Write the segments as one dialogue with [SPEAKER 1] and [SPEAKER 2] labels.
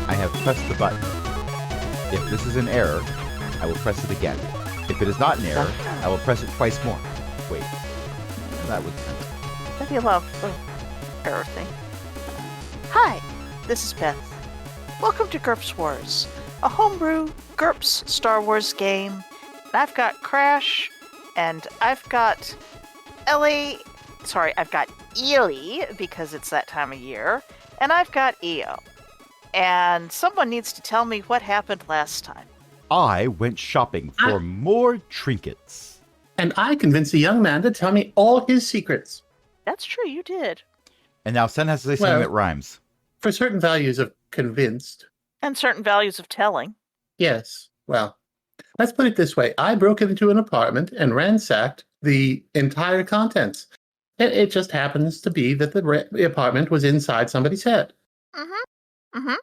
[SPEAKER 1] I have pressed the button. If this is an error, I will press it again. If it is not an error, I will press it twice more. Wait. That was...
[SPEAKER 2] That'd be a lovely error thing. Hi, this is Beth. Welcome to GURPS Wars, a homebrew GURPS Star Wars game. And I've got Crash, and I've got Ellie. Sorry, I've got Ely, because it's that time of year. And I've got EO. And someone needs to tell me what happened last time.
[SPEAKER 1] I went shopping for more trinkets.
[SPEAKER 3] And I convinced a young man to tell me all his secrets.
[SPEAKER 2] That's true, you did.
[SPEAKER 1] And now Sen has to say something that rhymes.
[SPEAKER 3] For certain values of convinced.
[SPEAKER 2] And certain values of telling.
[SPEAKER 3] Yes. Well, let's put it this way. I broke into an apartment and ransacked the entire contents. It just happens to be that the apartment was inside somebody's head.
[SPEAKER 2] Mm-hmm. Mm-hmm.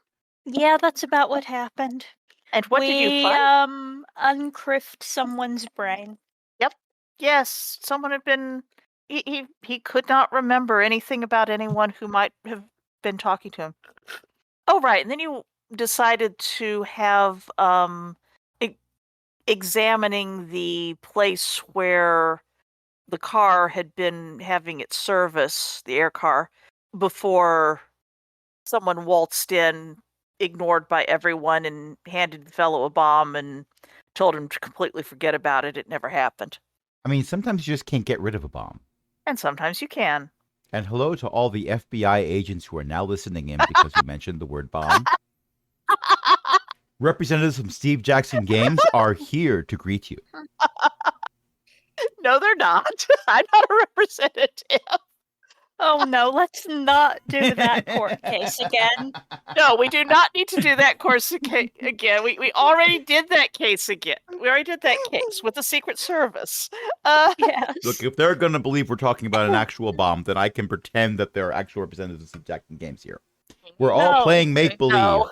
[SPEAKER 4] Yeah, that's about what happened.
[SPEAKER 2] And what did you find?
[SPEAKER 4] Uncrypted someone's brain.
[SPEAKER 2] Yep. Yes, someone had been... He could not remember anything about anyone who might have been talking to him. Oh, right. And then you decided to have examining the place where the car had been having its service, the air car, before someone waltzed in, ignored by everyone, and handed the fellow a bomb and told him to completely forget about it. It never happened.
[SPEAKER 1] I mean, sometimes you just can't get rid of a bomb.
[SPEAKER 2] And sometimes you can.
[SPEAKER 1] And hello to all the FBI agents who are now listening in because you mentioned the word bomb. Representatives from Steve Jackson Games are here to greet you.
[SPEAKER 2] No, they're not. I'm not a representative.
[SPEAKER 4] Oh no, let's not do that court case again.
[SPEAKER 2] No, we do not need to do that course again. We already did that case again. We already did that case with the Secret Service.
[SPEAKER 4] Yes.
[SPEAKER 1] Look, if they're going to believe we're talking about an actual bomb, then I can pretend that there are actual representatives of Steve Jackson Games here. We're all playing make-believe.
[SPEAKER 2] No.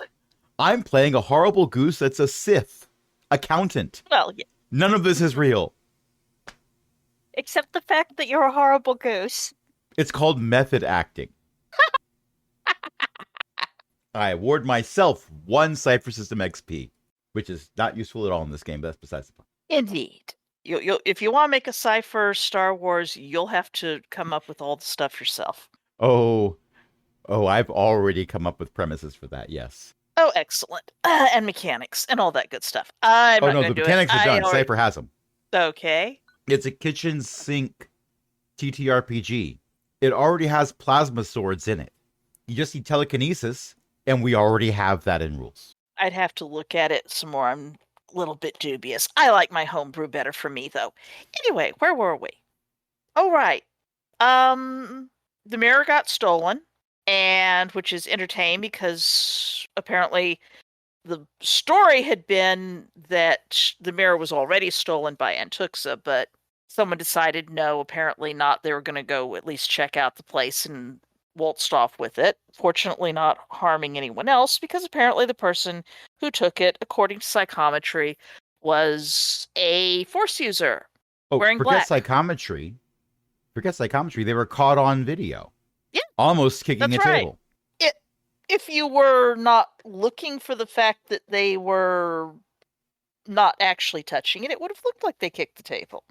[SPEAKER 1] I'm playing a horrible goose that's a Sith accountant.
[SPEAKER 2] Well, yeah.
[SPEAKER 1] None of this is real.
[SPEAKER 4] Except the fact that you're a horrible goose.
[SPEAKER 1] It's called method acting. I award myself 1 Cypher System XP, which is not useful at all in this game, but that's besides the point.
[SPEAKER 2] Indeed. You'll, if you want to make a Cypher Star Wars, you'll have to come up with all the stuff yourself.
[SPEAKER 1] Oh, I've already come up with premises for that, yes.
[SPEAKER 2] Oh, excellent. And mechanics and all that good stuff. I'm not
[SPEAKER 1] no,
[SPEAKER 2] going
[SPEAKER 1] the
[SPEAKER 2] to do
[SPEAKER 1] mechanics
[SPEAKER 2] it.
[SPEAKER 1] are done. Cypher has them.
[SPEAKER 2] Okay.
[SPEAKER 1] It's a kitchen sink TTRPG. It already has plasma swords in it. You just need telekinesis, and we already have that in rules.
[SPEAKER 2] I'd have to look at it some more. I'm a little bit dubious. I like my homebrew better for me, though. Anyway, where were we? Oh, right. The mirror got stolen, and which is entertaining because apparently the story had been that the mirror was already stolen by Antuxa, but someone decided no, apparently not. They were going to go at least check out the place and waltzed off with it. Fortunately not harming anyone else, because apparently the person who took it, according to psychometry, was a Force user wearing black.
[SPEAKER 1] Psychometry. Forget psychometry. They were caught on video.
[SPEAKER 2] Yeah.
[SPEAKER 1] Almost kicking
[SPEAKER 2] That's
[SPEAKER 1] a
[SPEAKER 2] right.
[SPEAKER 1] table.
[SPEAKER 2] If you were not looking for the fact that they were not actually touching it, it would have looked like they kicked the table.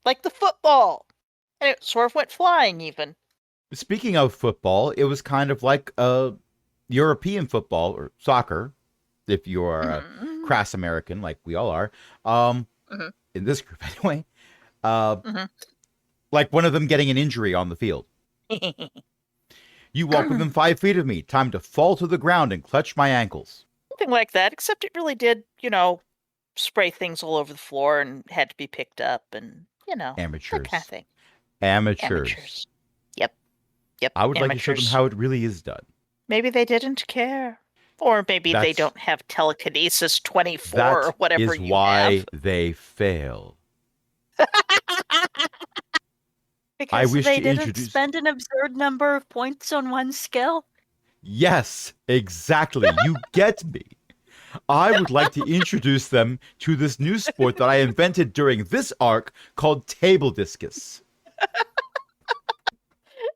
[SPEAKER 2] Like the football. And it sort of went flying, even.
[SPEAKER 1] Speaking of football, it was kind of like European football, or soccer, if you are a crass American, like we all are, in this group anyway. Like one of them getting an injury on the field. You walk within 5 feet of me. Time to fall to the ground and clutch my ankles.
[SPEAKER 2] Something like that, except it really did, spray things all over the floor and had to be picked up and,
[SPEAKER 1] Amateurs.
[SPEAKER 2] that kind of thing.
[SPEAKER 1] Amateurs.
[SPEAKER 2] Yep.
[SPEAKER 1] I would like to show them how it really is done.
[SPEAKER 2] Maybe they didn't care. Or maybe they don't have telekinesis 24 or whatever you have.
[SPEAKER 1] That is why they fail.
[SPEAKER 4] Because they didn't spend an absurd number of points on one skill?
[SPEAKER 1] Yes, exactly. You get me. I would like to introduce them to this new sport that I invented during this arc called table discus.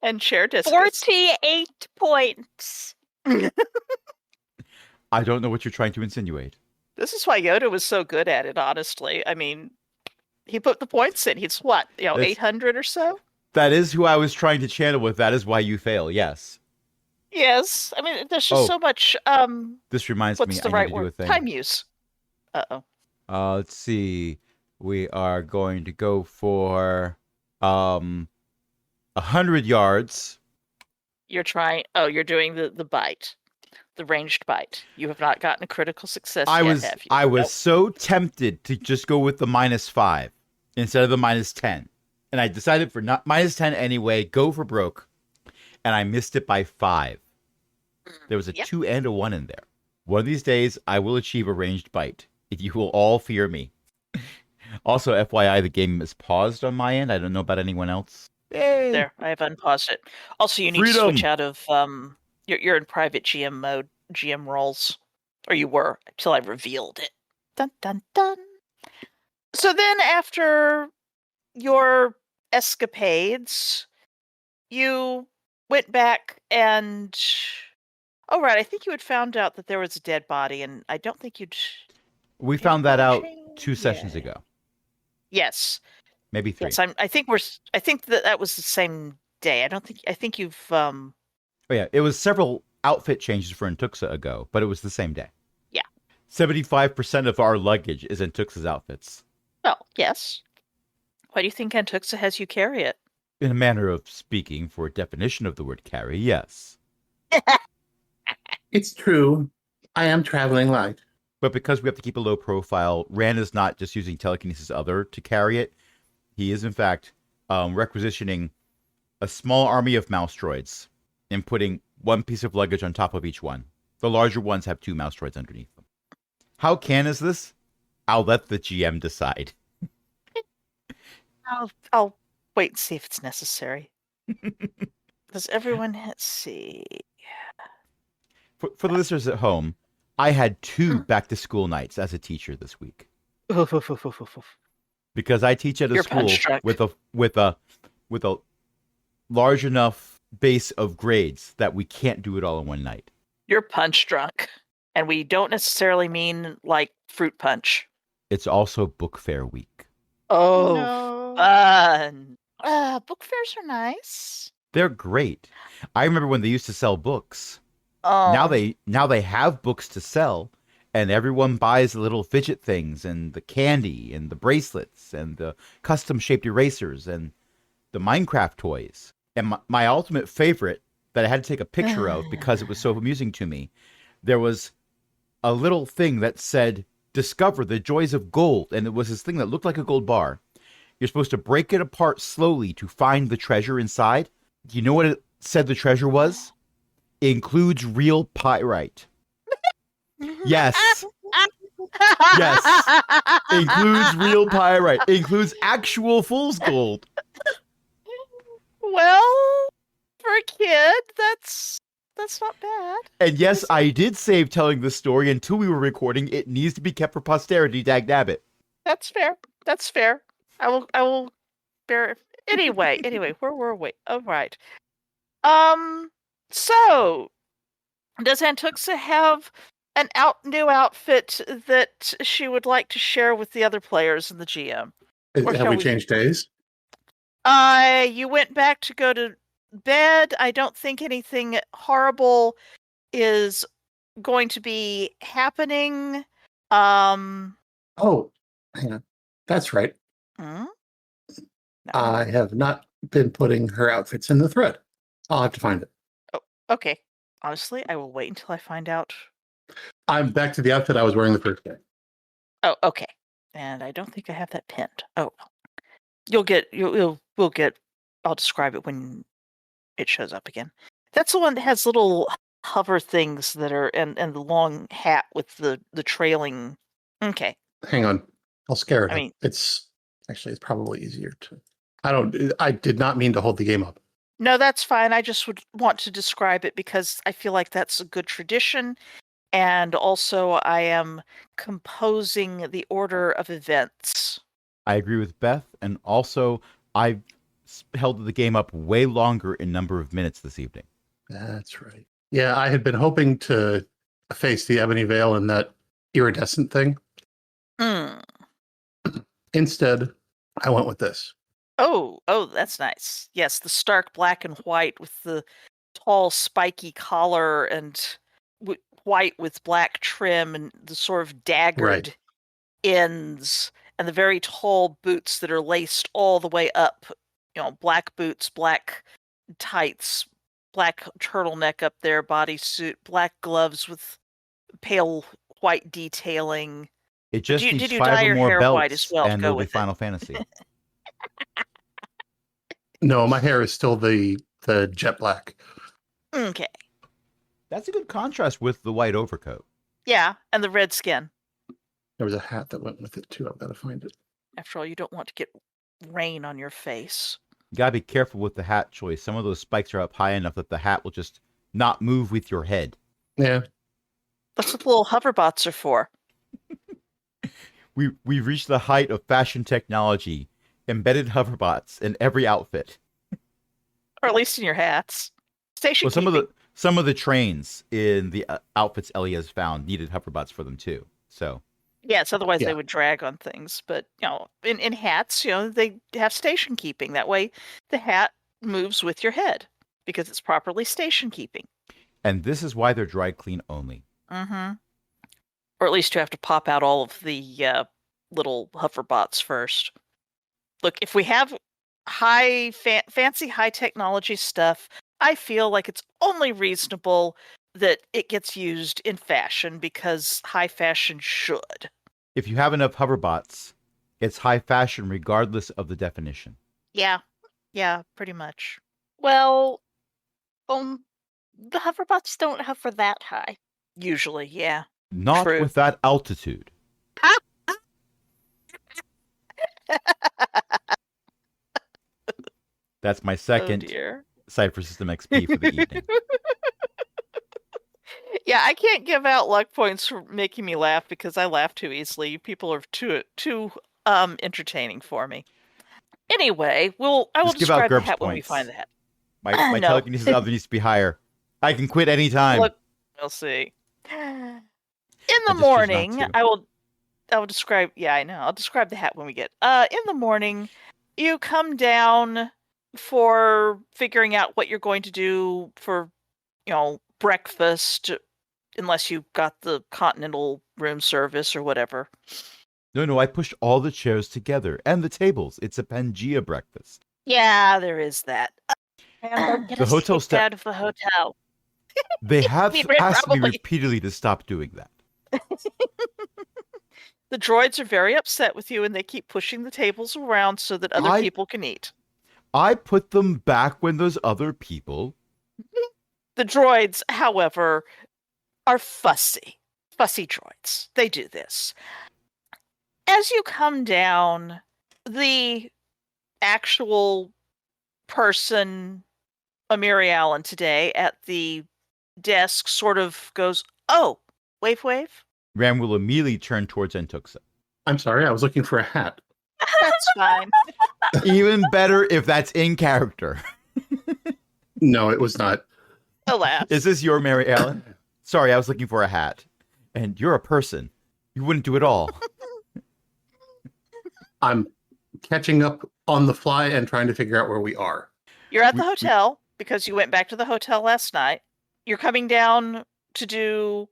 [SPEAKER 2] And chair discus.
[SPEAKER 4] 48 points.
[SPEAKER 1] I don't know what you're trying to insinuate.
[SPEAKER 2] This is why Yoda was so good at it, honestly. I mean, he put the points in. He's what, 800 or so?
[SPEAKER 1] That is who I was trying to channel with. That is why you fail, yes.
[SPEAKER 2] Yes. I mean, there's just so much,
[SPEAKER 1] this reminds me,
[SPEAKER 2] what's the
[SPEAKER 1] I
[SPEAKER 2] right
[SPEAKER 1] need to do a
[SPEAKER 2] word?
[SPEAKER 1] thing.
[SPEAKER 2] Time use. Uh-oh.
[SPEAKER 1] Let's see. We are going to go for 100 yards.
[SPEAKER 2] You're doing the bite. The ranged bite. You have not gotten a critical success yet, have you?
[SPEAKER 1] I was so tempted to just go with the -5 instead of the -10. And I decided for not -10 anyway, go for broke. And I missed it by 5. There was a 2 and a 1 in there. One of these days, I will achieve a ranged bite. You will all fear me. Also, FYI, the game is paused on my end. I don't know about anyone else. Yay!
[SPEAKER 2] There, I have unpaused it. Also, you need to switch out of you're in private GM mode, GM roles, or you were until I revealed it. Dun dun dun. So then, after your escapades, you went back and I think you had found out that there was a dead body, and I don't think you'd.
[SPEAKER 1] We found that out 2 sessions ago.
[SPEAKER 2] Yes.
[SPEAKER 1] Maybe 3.
[SPEAKER 2] Yes, I think that was the same day. I think you've
[SPEAKER 1] Oh yeah, it was several outfit changes for Antuxa ago, but it was the same day.
[SPEAKER 2] Yeah.
[SPEAKER 1] 75% of our luggage is Antuxa's outfits.
[SPEAKER 2] Well, yes. Why do you think Antuxa has you carry it?
[SPEAKER 1] In a manner of speaking, for a definition of the word carry, yes.
[SPEAKER 3] It's true. I am traveling light.
[SPEAKER 1] But because we have to keep a low profile, Rand is not just using telekinesis other to carry it. He is, in fact, requisitioning a small army of mouse droids and putting one piece of luggage on top of each one. The larger ones have 2 mouse droids underneath them. How can is this? I'll let the GM decide.
[SPEAKER 2] I'll wait and see if it's necessary. Does everyone see?
[SPEAKER 1] For the listeners at home, I had 2 back-to-school nights as a teacher this week. Because I teach at a school with a large enough base of grades that we can't do it all in one night.
[SPEAKER 2] You're punch drunk. And we don't necessarily mean like fruit punch.
[SPEAKER 1] It's also book fair week.
[SPEAKER 2] Oh, no. Fun. Book fairs are nice.
[SPEAKER 1] They're great. I remember when they used to sell books.
[SPEAKER 2] Oh.
[SPEAKER 1] Now they have books to sell, and everyone buys the little fidget things and the candy and the bracelets and the custom-shaped erasers and the Minecraft toys. And my ultimate favorite that I had to take a picture of because it was so amusing to me, there was a little thing that said, "Discover the joys of gold," and it was this thing that looked like a gold bar. You're supposed to break it apart slowly to find the treasure inside. Do you know what it said the treasure was? It includes real pyrite. Yes. Yes. Includes real pyrite. Includes actual fool's gold.
[SPEAKER 2] Well, for a kid, that's not bad.
[SPEAKER 1] And yes, I did save telling this story until we were recording. It needs to be kept for posterity, dagnabbit.
[SPEAKER 2] That's fair. That's fair. I will bear it. Anyway, where were we? Oh, right. So, does Antuxa have an new outfit that she would like to share with the other players in the GM?
[SPEAKER 3] Have we changed days?
[SPEAKER 2] You went back to go to bed. I don't think anything horrible is going to be happening.
[SPEAKER 3] Oh, hang on. That's right.
[SPEAKER 2] No.
[SPEAKER 3] I have not been putting her outfits in the thread. I'll have to find it.
[SPEAKER 2] Oh, okay. Honestly, I will wait until I find out.
[SPEAKER 3] I'm back to the outfit I was wearing the first day.
[SPEAKER 2] Oh, okay. And I don't think I have that pinned. Oh, we'll get. I'll describe it when it shows up again. That's the one that has little hover things that are and the long hat with the trailing. Okay.
[SPEAKER 3] Hang on. I'll scare it.
[SPEAKER 2] I mean,
[SPEAKER 3] it's probably easier to. I did not mean to hold the game up.
[SPEAKER 2] No, that's fine. I just would want to describe it because I feel like that's a good tradition. And also, I am composing the order of events.
[SPEAKER 1] I agree with Beth. And also, I've held the game up way longer in number of minutes this evening.
[SPEAKER 3] That's right. Yeah, I had been hoping to face the ebony veil and that iridescent thing. Instead, I went with this.
[SPEAKER 2] Oh, that's nice. Yes, the stark black and white with the tall, spiky collar and white with black trim and the sort of daggered ends and the very tall boots that are laced all the way up. Black boots, black tights, black turtleneck up there, bodysuit, black gloves with pale white detailing.
[SPEAKER 1] It just needs
[SPEAKER 2] did you
[SPEAKER 1] 5
[SPEAKER 2] dye
[SPEAKER 1] or
[SPEAKER 2] your
[SPEAKER 1] more
[SPEAKER 2] hair
[SPEAKER 1] belts,
[SPEAKER 2] white as well
[SPEAKER 1] and
[SPEAKER 2] to go
[SPEAKER 1] it'll be
[SPEAKER 2] with
[SPEAKER 1] Final
[SPEAKER 2] it?
[SPEAKER 1] Fantasy.
[SPEAKER 3] No, my hair is still the jet black.
[SPEAKER 2] Okay.
[SPEAKER 1] That's a good contrast with the white overcoat.
[SPEAKER 2] Yeah, and the red skin.
[SPEAKER 3] There was a hat that went with it too. I've got to find it.
[SPEAKER 2] After all, you don't want to get rain on your face.
[SPEAKER 1] You gotta be careful with the hat choice. Some of those spikes are up high enough that the hat will just not move with your head.
[SPEAKER 3] Yeah.
[SPEAKER 2] That's what the little hoverbots are for.
[SPEAKER 1] We've reached the height of fashion technology. Embedded hoverbots in every outfit.
[SPEAKER 2] Or at least in your hats. Station
[SPEAKER 1] Well, some of the trains in the outfits Ellie has found needed hoverbots for them too. So
[SPEAKER 2] yes, otherwise they would drag on things. But in hats, they have station keeping. That way, the hat moves with your head because it's properly station keeping.
[SPEAKER 1] And this is why they're dry clean only.
[SPEAKER 2] Mm-hmm. Or at least you have to pop out all of the little hoverbots first. Look, if we have fancy high technology stuff, I feel like it's only reasonable that it gets used in fashion because high fashion should.
[SPEAKER 1] If you have enough hoverbots, it's high fashion regardless of the definition.
[SPEAKER 2] Yeah, pretty much.
[SPEAKER 4] Well, the hoverbots don't hover that high.
[SPEAKER 2] Usually, yeah.
[SPEAKER 1] Not
[SPEAKER 2] True.
[SPEAKER 1] with that altitude. That's my second Cypher System XP for the evening.
[SPEAKER 2] Yeah, I can't give out luck points for making me laugh because I laugh too easily. You people are too entertaining for me. Anyway, I will describe the hat when we find the hat.
[SPEAKER 1] My telekinesis other needs to be higher. I can quit anytime.
[SPEAKER 2] Look, we'll see. In the morning, I will describe. Yeah, I know. I'll describe the hat when we get. In the morning, you come down for figuring out what you're going to do for, breakfast, unless you got the continental room service or whatever.
[SPEAKER 1] No, I pushed all the chairs together and the tables. It's a Pangea breakfast.
[SPEAKER 2] Yeah, there is that.
[SPEAKER 4] The hotel out of the hotel.
[SPEAKER 1] They have asked me repeatedly to stop doing that.
[SPEAKER 2] The droids are very upset with you, and they keep pushing the tables around so that other people can eat.
[SPEAKER 1] I put them back when there's other people.
[SPEAKER 2] The droids, however, are fussy droids. They do this. As you come down, the actual person, Amiri Allen, today at the desk sort of goes, "Oh, wave."
[SPEAKER 1] Ram will immediately turn towards Antuxa.
[SPEAKER 3] I'm sorry, I was looking for a hat.
[SPEAKER 2] That's fine.
[SPEAKER 1] Even better if that's in character.
[SPEAKER 3] No, it was not.
[SPEAKER 2] Alas.
[SPEAKER 1] Is this your Mary Ellen? Sorry, I was looking for a hat. And you're a person. You wouldn't do it all.
[SPEAKER 3] I'm catching up on the fly and trying to figure out where we are.
[SPEAKER 2] You're at the hotel because you went back to the hotel last night. You're coming down to do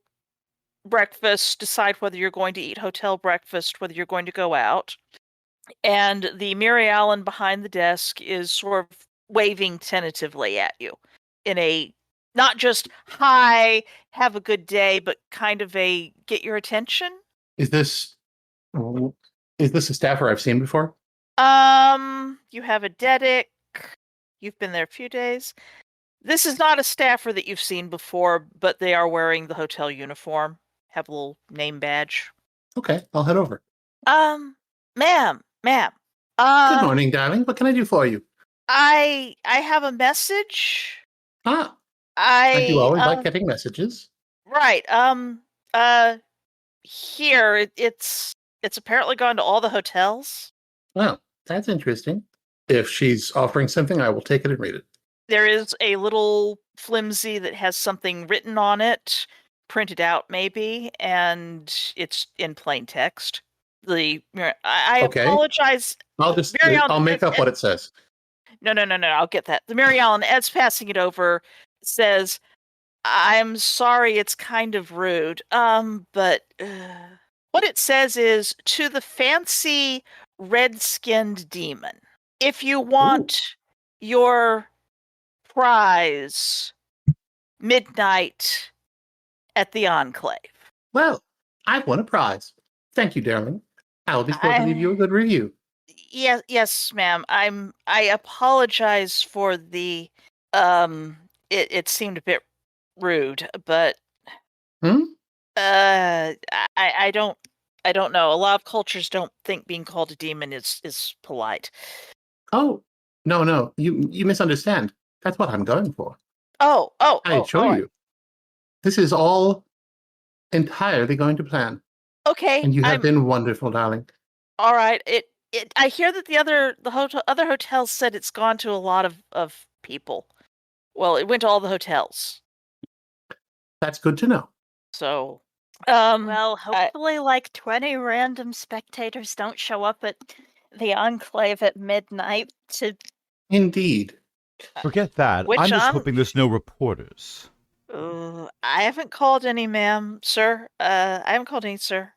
[SPEAKER 2] breakfast, decide whether you're going to eat hotel breakfast, whether you're going to go out. And the Mary Allen behind the desk is sort of waving tentatively at you in a not just hi, have a good day, but kind of a get your attention.
[SPEAKER 3] Is this a staffer I've seen before?
[SPEAKER 2] You have a Dedic. You've been there a few days. This is not a staffer that you've seen before, but they are wearing the hotel uniform. Have a little name badge.
[SPEAKER 3] Okay, I'll head over.
[SPEAKER 2] Ma'am.
[SPEAKER 3] Good morning, darling. What can I do for you?
[SPEAKER 2] I have a message.
[SPEAKER 3] I do always like getting messages.
[SPEAKER 2] Right. Here it's apparently gone to all the hotels.
[SPEAKER 3] Well, that's interesting. If she's offering something, I will take it and read it.
[SPEAKER 2] There is a little flimsy that has something written on it. printed out, maybe, and it's in plain text. I apologize.
[SPEAKER 3] I'll make up what it says.
[SPEAKER 2] No. I'll get that. The Mary Ellen, Ed's passing it over, says, "I'm sorry, it's kind of rude. But what it says is, to the fancy red-skinned demon, if you want your prize, midnight at the Enclave."
[SPEAKER 3] Well, I've won a prize. Thank you, darling. I'll be sure to leave you a good review.
[SPEAKER 2] Yes, ma'am. I apologize for the it seemed a bit rude, but I don't know. A lot of cultures don't think being called a demon is polite.
[SPEAKER 3] Oh, no. You misunderstand. That's what I'm going for.
[SPEAKER 2] I
[SPEAKER 3] assure you. This is all entirely going to plan.
[SPEAKER 2] Okay.
[SPEAKER 3] And you have been wonderful, darling.
[SPEAKER 2] All right. I hear that the other hotels said it's gone to a lot of people. Well, it went to all the hotels.
[SPEAKER 3] That's good to know.
[SPEAKER 2] So,
[SPEAKER 4] well, hopefully like 20 random spectators don't show up at the Enclave at midnight to...
[SPEAKER 3] Indeed.
[SPEAKER 1] Forget that. I'm just hoping there's no reporters.
[SPEAKER 2] I haven't called any, ma'am, sir. I haven't called any, sir.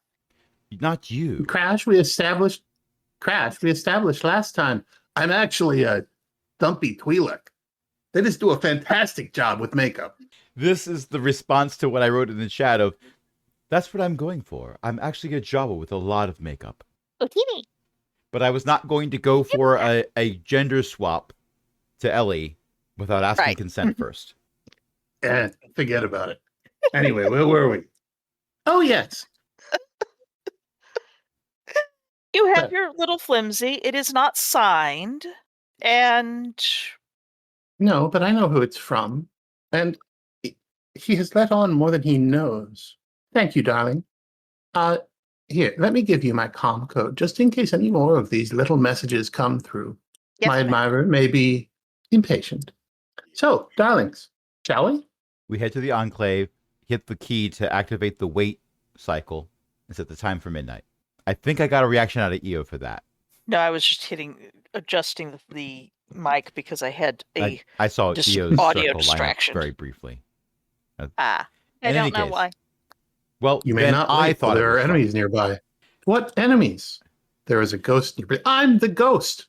[SPEAKER 1] Not you.
[SPEAKER 3] Crash, we established last time. I'm actually a dumpy Twi'lek. They just do a fantastic job with makeup.
[SPEAKER 1] This is the response to what I wrote in the chat of, that's what I'm going for. I'm actually a Jabba with a lot of makeup.
[SPEAKER 4] Okini.
[SPEAKER 1] But I was not going to go for a gender swap to Ellie without asking consent first.
[SPEAKER 3] Forget about it. Anyway, where were we? Oh, yes.
[SPEAKER 2] You have your little flimsy. It is not signed. And...
[SPEAKER 3] No, but I know who it's from. And he has let on more than he knows. Thank you, darling. Here, let me give you my comm code, just in case any more of these little messages come through. Yes, my admirer may be impatient. So, darlings, shall we?
[SPEAKER 1] We head to the Enclave, hit the key to activate the wait cycle, and set the time for midnight. I think I got a reaction out of EO for that.
[SPEAKER 2] No, I was just adjusting the mic because I had
[SPEAKER 1] I saw EO's
[SPEAKER 2] audio distraction
[SPEAKER 1] very briefly.
[SPEAKER 4] I don't know why.
[SPEAKER 1] Well,
[SPEAKER 3] you may not. I thought there are enemies nearby. What enemies? There is a ghost nearby. I'm the ghost.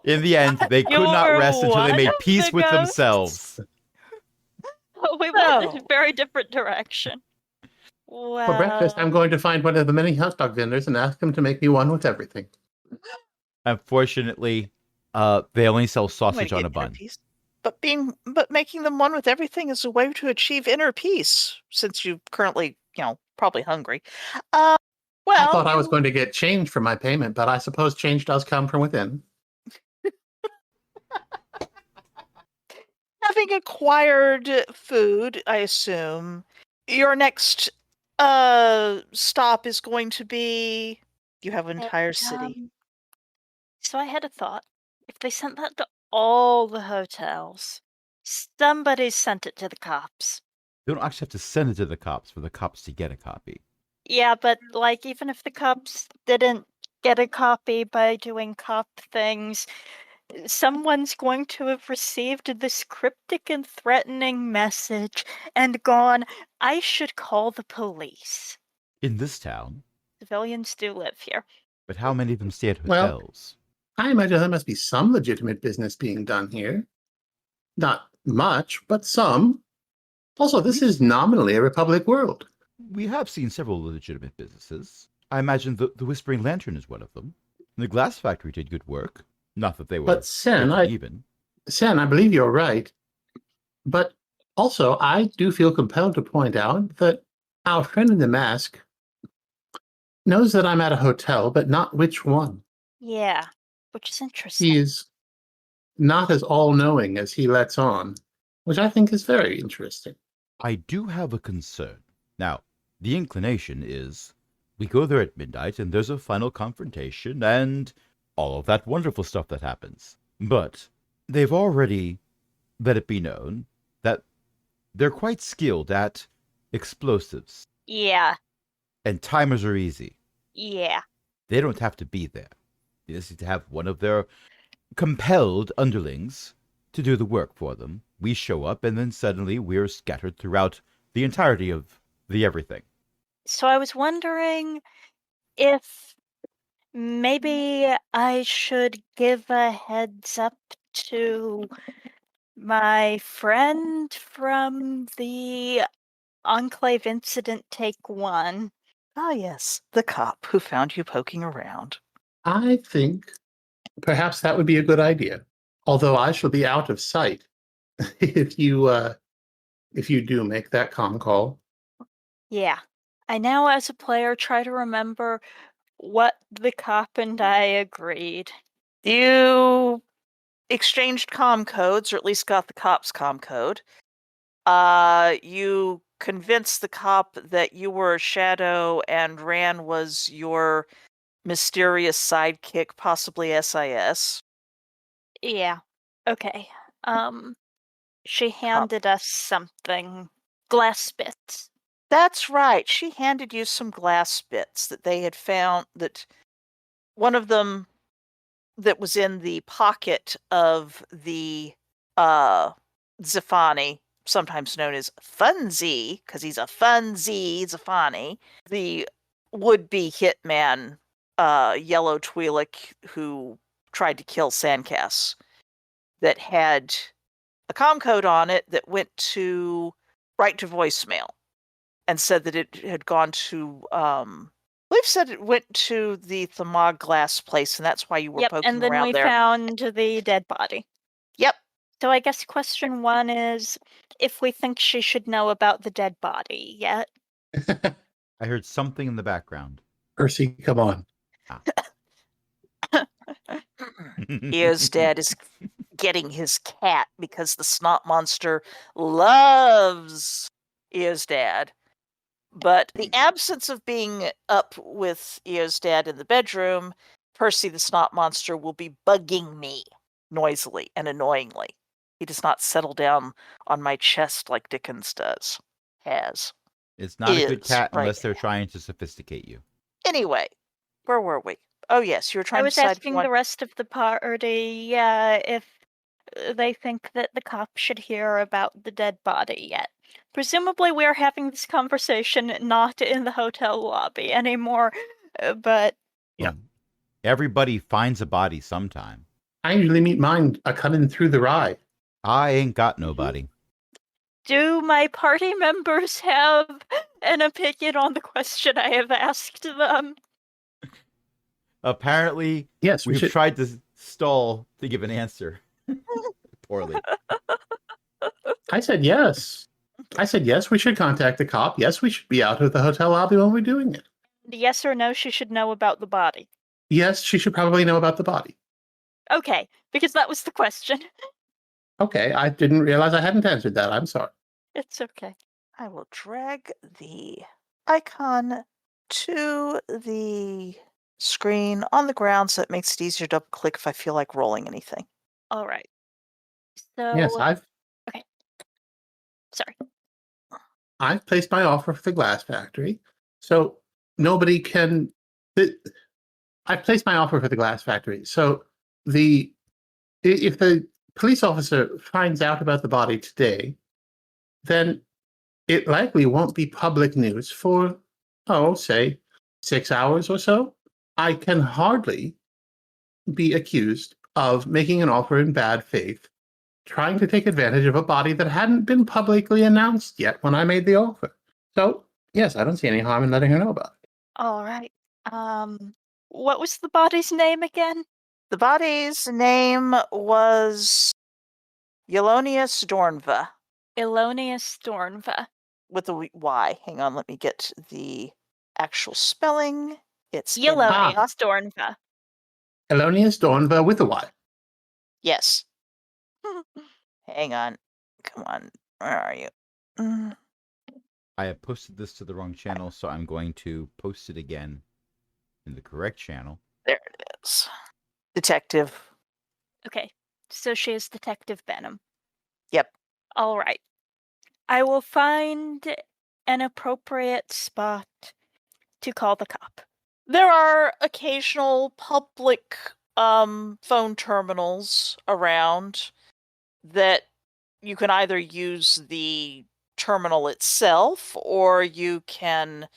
[SPEAKER 1] In the end, they could not rest until they made peace with themselves.
[SPEAKER 4] Oh, we went in a very different direction.
[SPEAKER 3] Well, for breakfast, I'm going to find one of the many hot dog vendors and ask them to make me one with everything.
[SPEAKER 1] Unfortunately, they only sell sausage on a bun.
[SPEAKER 2] But making them one with everything is a way to achieve inner peace, since you currently, probably hungry.
[SPEAKER 3] I thought I was going to get change for my payment, but I suppose change does come from within.
[SPEAKER 2] Having acquired food, I assume, your next stop is going to be... You have an entire city.
[SPEAKER 4] So I had a thought. If they sent that to all the hotels, somebody sent it to the cops.
[SPEAKER 1] You don't actually have to send it to the cops for the cops to get a copy.
[SPEAKER 4] Yeah, but even if the cops didn't get a copy by doing cop things, someone's going to have received this cryptic and threatening message and gone, I should call the police.
[SPEAKER 1] In this town?
[SPEAKER 4] Civilians do live here.
[SPEAKER 1] But how many of them stay at hotels?
[SPEAKER 3] Well, I imagine there must be some legitimate business being done here. Not much, but some. Also, this is nominally a republic world.
[SPEAKER 1] We have seen several legitimate businesses. I imagine the Whispering Lantern is one of them. The glass factory did good work. Not that they were even.
[SPEAKER 3] Sen, I believe you're right. But also, I do feel compelled to point out that our friend in the mask knows that I'm at a hotel, but not which one.
[SPEAKER 4] Yeah, which is interesting.
[SPEAKER 3] He is not as all-knowing as he lets on, which I think is very interesting.
[SPEAKER 1] I do have a concern. Now, the inclination is we go there at midnight and there's a final confrontation and all of that wonderful stuff that happens. But they've already let it be known that They're quite skilled at explosives,
[SPEAKER 4] Yeah.
[SPEAKER 1] and timers are easy.
[SPEAKER 4] Yeah.
[SPEAKER 1] They don't have to be there. They just need to have one of their compelled underlings to do the work for them. We show up, and then suddenly we're scattered throughout the entirety of the everything.
[SPEAKER 4] So I was wondering if maybe I should give a heads up to my friend from the Enclave incident take 1.
[SPEAKER 2] Ah, yes, the cop who found you poking around.
[SPEAKER 3] I think perhaps that would be a good idea. Although I shall be out of sight if you do make that comm call.
[SPEAKER 4] Yeah. I now, as a player, try to remember what the cop and I agreed.
[SPEAKER 2] You exchanged comm codes, or at least got the cop's comm code. You convinced the cop that you were a shadow and Ran was your mysterious sidekick, possibly SIS.
[SPEAKER 4] Yeah. Okay. She handed us something. Glass bits.
[SPEAKER 2] That's right. She handed you some glass bits that they had found, that one of them that was in the pocket of the Zafani, sometimes known as Funzy, because he's a Funzy Zafani, the would-be hitman, Yellow Twi'lek, who tried to kill Sandcast, that had a comm code on it that went right to voicemail, and said that it had gone to, I believe said it went to the Thamag glass place, and that's why you were
[SPEAKER 4] Yep,
[SPEAKER 2] poking
[SPEAKER 4] and then
[SPEAKER 2] around
[SPEAKER 4] we
[SPEAKER 2] there.
[SPEAKER 4] found the dead body.
[SPEAKER 2] Yep.
[SPEAKER 4] So I guess question 1 is if we think she should know about the dead body yet.
[SPEAKER 1] I heard something in the background.
[SPEAKER 3] Percy, come on.
[SPEAKER 2] Eo's dad is getting his cat because the snot monster loves Eo's dad. But the absence of being up with Eo's dad in the bedroom, Percy the snot monster will be bugging me noisily and annoyingly. He does not settle down on my chest like Dickens does.
[SPEAKER 1] It's not a good
[SPEAKER 2] Is
[SPEAKER 1] cat
[SPEAKER 2] right
[SPEAKER 1] unless they're
[SPEAKER 2] now.
[SPEAKER 1] trying to sophisticate you.
[SPEAKER 2] Anyway, where were we? Oh yes, you were
[SPEAKER 4] I
[SPEAKER 2] trying to
[SPEAKER 4] was
[SPEAKER 2] decide if you
[SPEAKER 4] asking
[SPEAKER 2] want...
[SPEAKER 4] the rest of the party, if they think that the cop should hear about the dead body yet. Presumably we're having this conversation not in the hotel lobby anymore, but...
[SPEAKER 3] Yeah.
[SPEAKER 1] Everybody finds a body sometime.
[SPEAKER 3] I usually meet mine coming through the rye.
[SPEAKER 1] I ain't got nobody.
[SPEAKER 4] Do my party members have an opinion on the question I have asked them?
[SPEAKER 1] Apparently,
[SPEAKER 3] Yes,
[SPEAKER 1] we've tried to stall to give an answer. Poorly.
[SPEAKER 3] I said yes. I said yes, we should contact the cop. Yes, we should be out of the hotel lobby when we're doing it.
[SPEAKER 4] Yes or no, she should know about the body.
[SPEAKER 3] Yes, she should probably know about the body.
[SPEAKER 4] Okay, because that was the question.
[SPEAKER 3] Okay, I didn't realize I hadn't answered that. I'm sorry.
[SPEAKER 4] It's okay.
[SPEAKER 2] I will drag the icon to the screen on the ground so it makes it easier to double click if I feel like rolling anything.
[SPEAKER 4] All right. So
[SPEAKER 3] Yes, I've placed my offer for the glass factory, so nobody can. I've placed my offer for the glass factory, so if the police officer finds out about the body today, then it likely won't be public news for, say, 6 hours or so. I can hardly be accused of making an offer in bad faith, trying to take advantage of a body that hadn't been publicly announced yet when I made the offer. So, yes, I don't see any harm in letting her know about it.
[SPEAKER 4] all right. What was the body's name again?
[SPEAKER 2] The body's name was Yelonius Dornva.
[SPEAKER 4] Elonius Dornva.
[SPEAKER 2] With a Y. Hang on, let me get the actual spelling. It's
[SPEAKER 4] Yelonius Dornva.
[SPEAKER 3] Elonius Dornva with a Y.
[SPEAKER 2] Yes. Hang on. Come on. Where are you?
[SPEAKER 1] I have posted this to the wrong channel, so I'm going to post it again in the correct channel.
[SPEAKER 2] There it is. Detective.
[SPEAKER 4] Okay, so she is Detective Benham.
[SPEAKER 2] Yep.
[SPEAKER 4] All right. I will find an appropriate spot to call the cop.
[SPEAKER 2] There are occasional public phone terminals around that you can either use the terminal itself or you can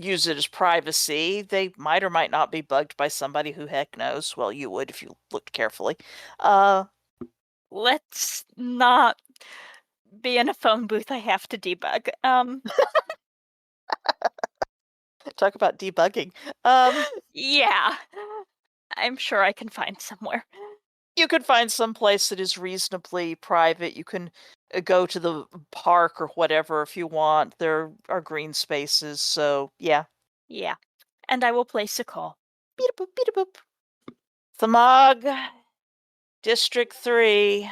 [SPEAKER 2] use it as privacy. They might or might not be bugged by somebody who heck knows. Well, you would if you looked carefully.
[SPEAKER 4] Let's not be in a phone booth I have to debug.
[SPEAKER 2] Talk about debugging.
[SPEAKER 4] Yeah. I'm sure I can find somewhere.
[SPEAKER 2] You could find some place that is reasonably private. You can go to the park or whatever if you want. There are green spaces, so yeah.
[SPEAKER 4] Yeah. And I will place a call.
[SPEAKER 2] Beep boop, beep boop. Thamog, District 3.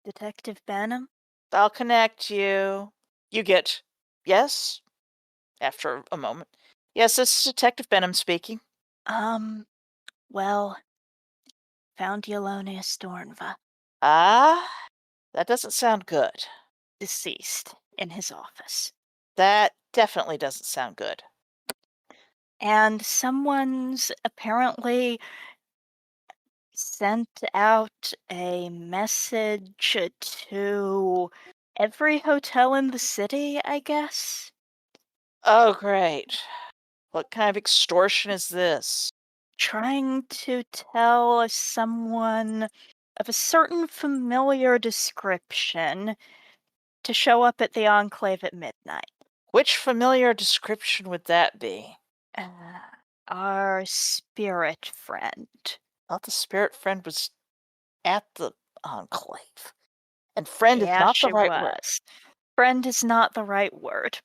[SPEAKER 4] Detective Benham?
[SPEAKER 2] I'll connect you. You get, yes? After a moment. Yes, this is Detective Benham speaking.
[SPEAKER 4] Well, found Yelonius Dornva,
[SPEAKER 2] Ah, that doesn't sound good.
[SPEAKER 4] deceased, in his office.
[SPEAKER 2] That definitely doesn't sound good.
[SPEAKER 4] And someone's apparently sent out a message to every hotel in the city, I guess?
[SPEAKER 2] Oh, great. What kind of extortion is this?
[SPEAKER 4] Trying to tell someone of a certain familiar description to show up at the Enclave at midnight.
[SPEAKER 2] Which familiar description would that be?
[SPEAKER 4] Our spirit friend.
[SPEAKER 2] Thought the spirit friend was at the Enclave. And friend is
[SPEAKER 4] Yeah,
[SPEAKER 2] not
[SPEAKER 4] she
[SPEAKER 2] the right word.
[SPEAKER 4] was. Friend is not the right word,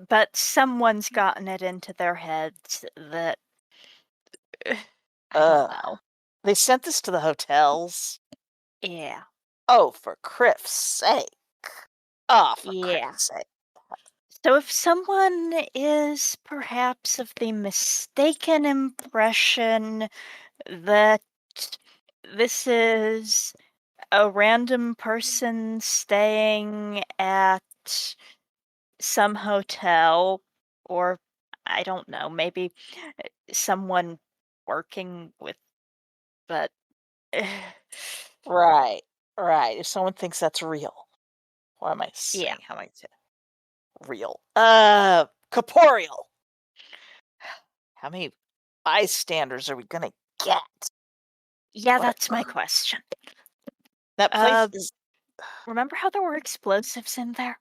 [SPEAKER 4] but someone's gotten it into their heads that I don't know.
[SPEAKER 2] They sent this to the hotels?
[SPEAKER 4] Yeah.
[SPEAKER 2] Oh, for Criff's sake. Oh, for
[SPEAKER 4] Yeah.
[SPEAKER 2] Criff's sake.
[SPEAKER 4] So if someone is perhaps of the mistaken impression that this is a random person staying at some hotel, or I don't know, maybe someone working with, but
[SPEAKER 2] Right, right. If someone thinks that's real. What am I saying?
[SPEAKER 4] yeah.
[SPEAKER 2] How am I saying? Real. Corporeal. How many bystanders are we gonna get?
[SPEAKER 4] Yeah,
[SPEAKER 2] What
[SPEAKER 4] that's my question.
[SPEAKER 2] that place is.
[SPEAKER 4] Remember how there were explosives in there?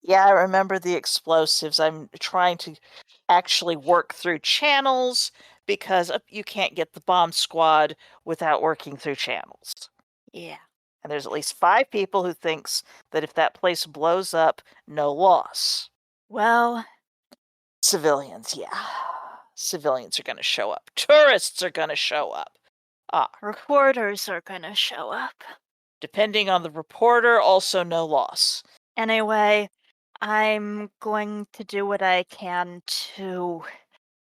[SPEAKER 2] Yeah, I remember the explosives. I'm trying to actually work through channels because you can't get the bomb squad without working through channels.
[SPEAKER 4] Yeah.
[SPEAKER 2] And there's at least 5 people who thinks that if that place blows up, no loss.
[SPEAKER 4] Well,
[SPEAKER 2] Civilians, yeah. Civilians are going to show up. Tourists are going to show up.
[SPEAKER 4] reporters are gonna show up.
[SPEAKER 2] Depending on the reporter, also no loss.
[SPEAKER 4] Anyway, I'm going to do what I can to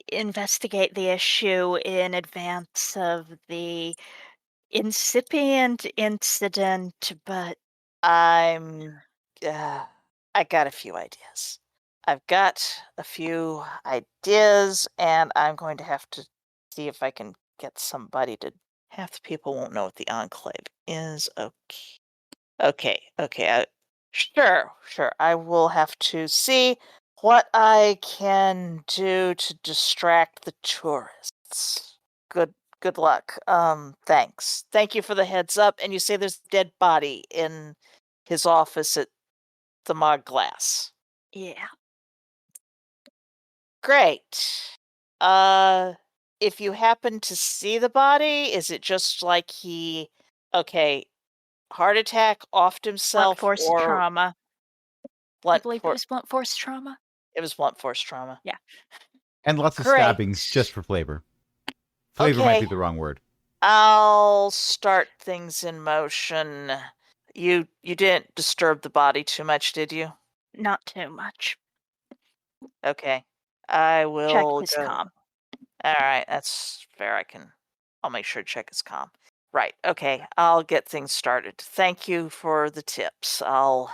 [SPEAKER 4] investigate the issue in advance of the incipient incident, but
[SPEAKER 2] I got a few ideas. I've got a few ideas, and I'm going to have to see if I can get somebody to. Half the people won't know what the Enclave is. Okay. Sure. I will have to see what I can do to distract the tourists. Good luck. Thanks. Thank you for the heads up. And you say there's a dead body in his office at the Mod Glass.
[SPEAKER 4] yeah.
[SPEAKER 2] Great. If you happen to see the body, is it just like heart attack, offed
[SPEAKER 4] Blunt
[SPEAKER 2] himself,
[SPEAKER 4] force
[SPEAKER 2] or
[SPEAKER 4] trauma. I
[SPEAKER 2] blunt
[SPEAKER 4] believe it was blunt force trauma.
[SPEAKER 2] It was blunt force trauma.
[SPEAKER 4] Yeah.
[SPEAKER 1] And lots of
[SPEAKER 2] Great.
[SPEAKER 1] stabbings just for flavor. Flavor might be
[SPEAKER 2] Okay.
[SPEAKER 1] the wrong word.
[SPEAKER 2] I'll start things in motion. You didn't disturb the body too much, did you?
[SPEAKER 4] Not too much.
[SPEAKER 2] Okay. I will
[SPEAKER 4] Check his
[SPEAKER 2] go.
[SPEAKER 4] comm.
[SPEAKER 2] All right, that's fair. I'll make sure to check his comm. Right. Okay. I'll get things started. Thank you for the tips. I'll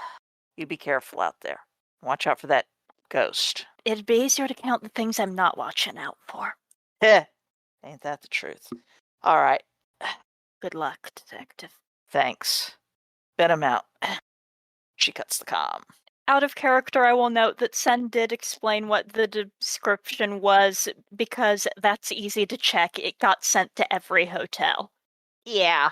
[SPEAKER 2] You be careful out there. Watch out for that ghost.
[SPEAKER 4] It'd be easier to count the things I'm not watching out for.
[SPEAKER 2] Heh. Ain't that the truth? All right.
[SPEAKER 4] Good luck, detective.
[SPEAKER 2] Thanks. Bet him out. She cuts the comm.
[SPEAKER 4] Out of character, I will note that Sen did explain what the description was because that's easy to check. It got sent to every hotel.
[SPEAKER 2] Yeah.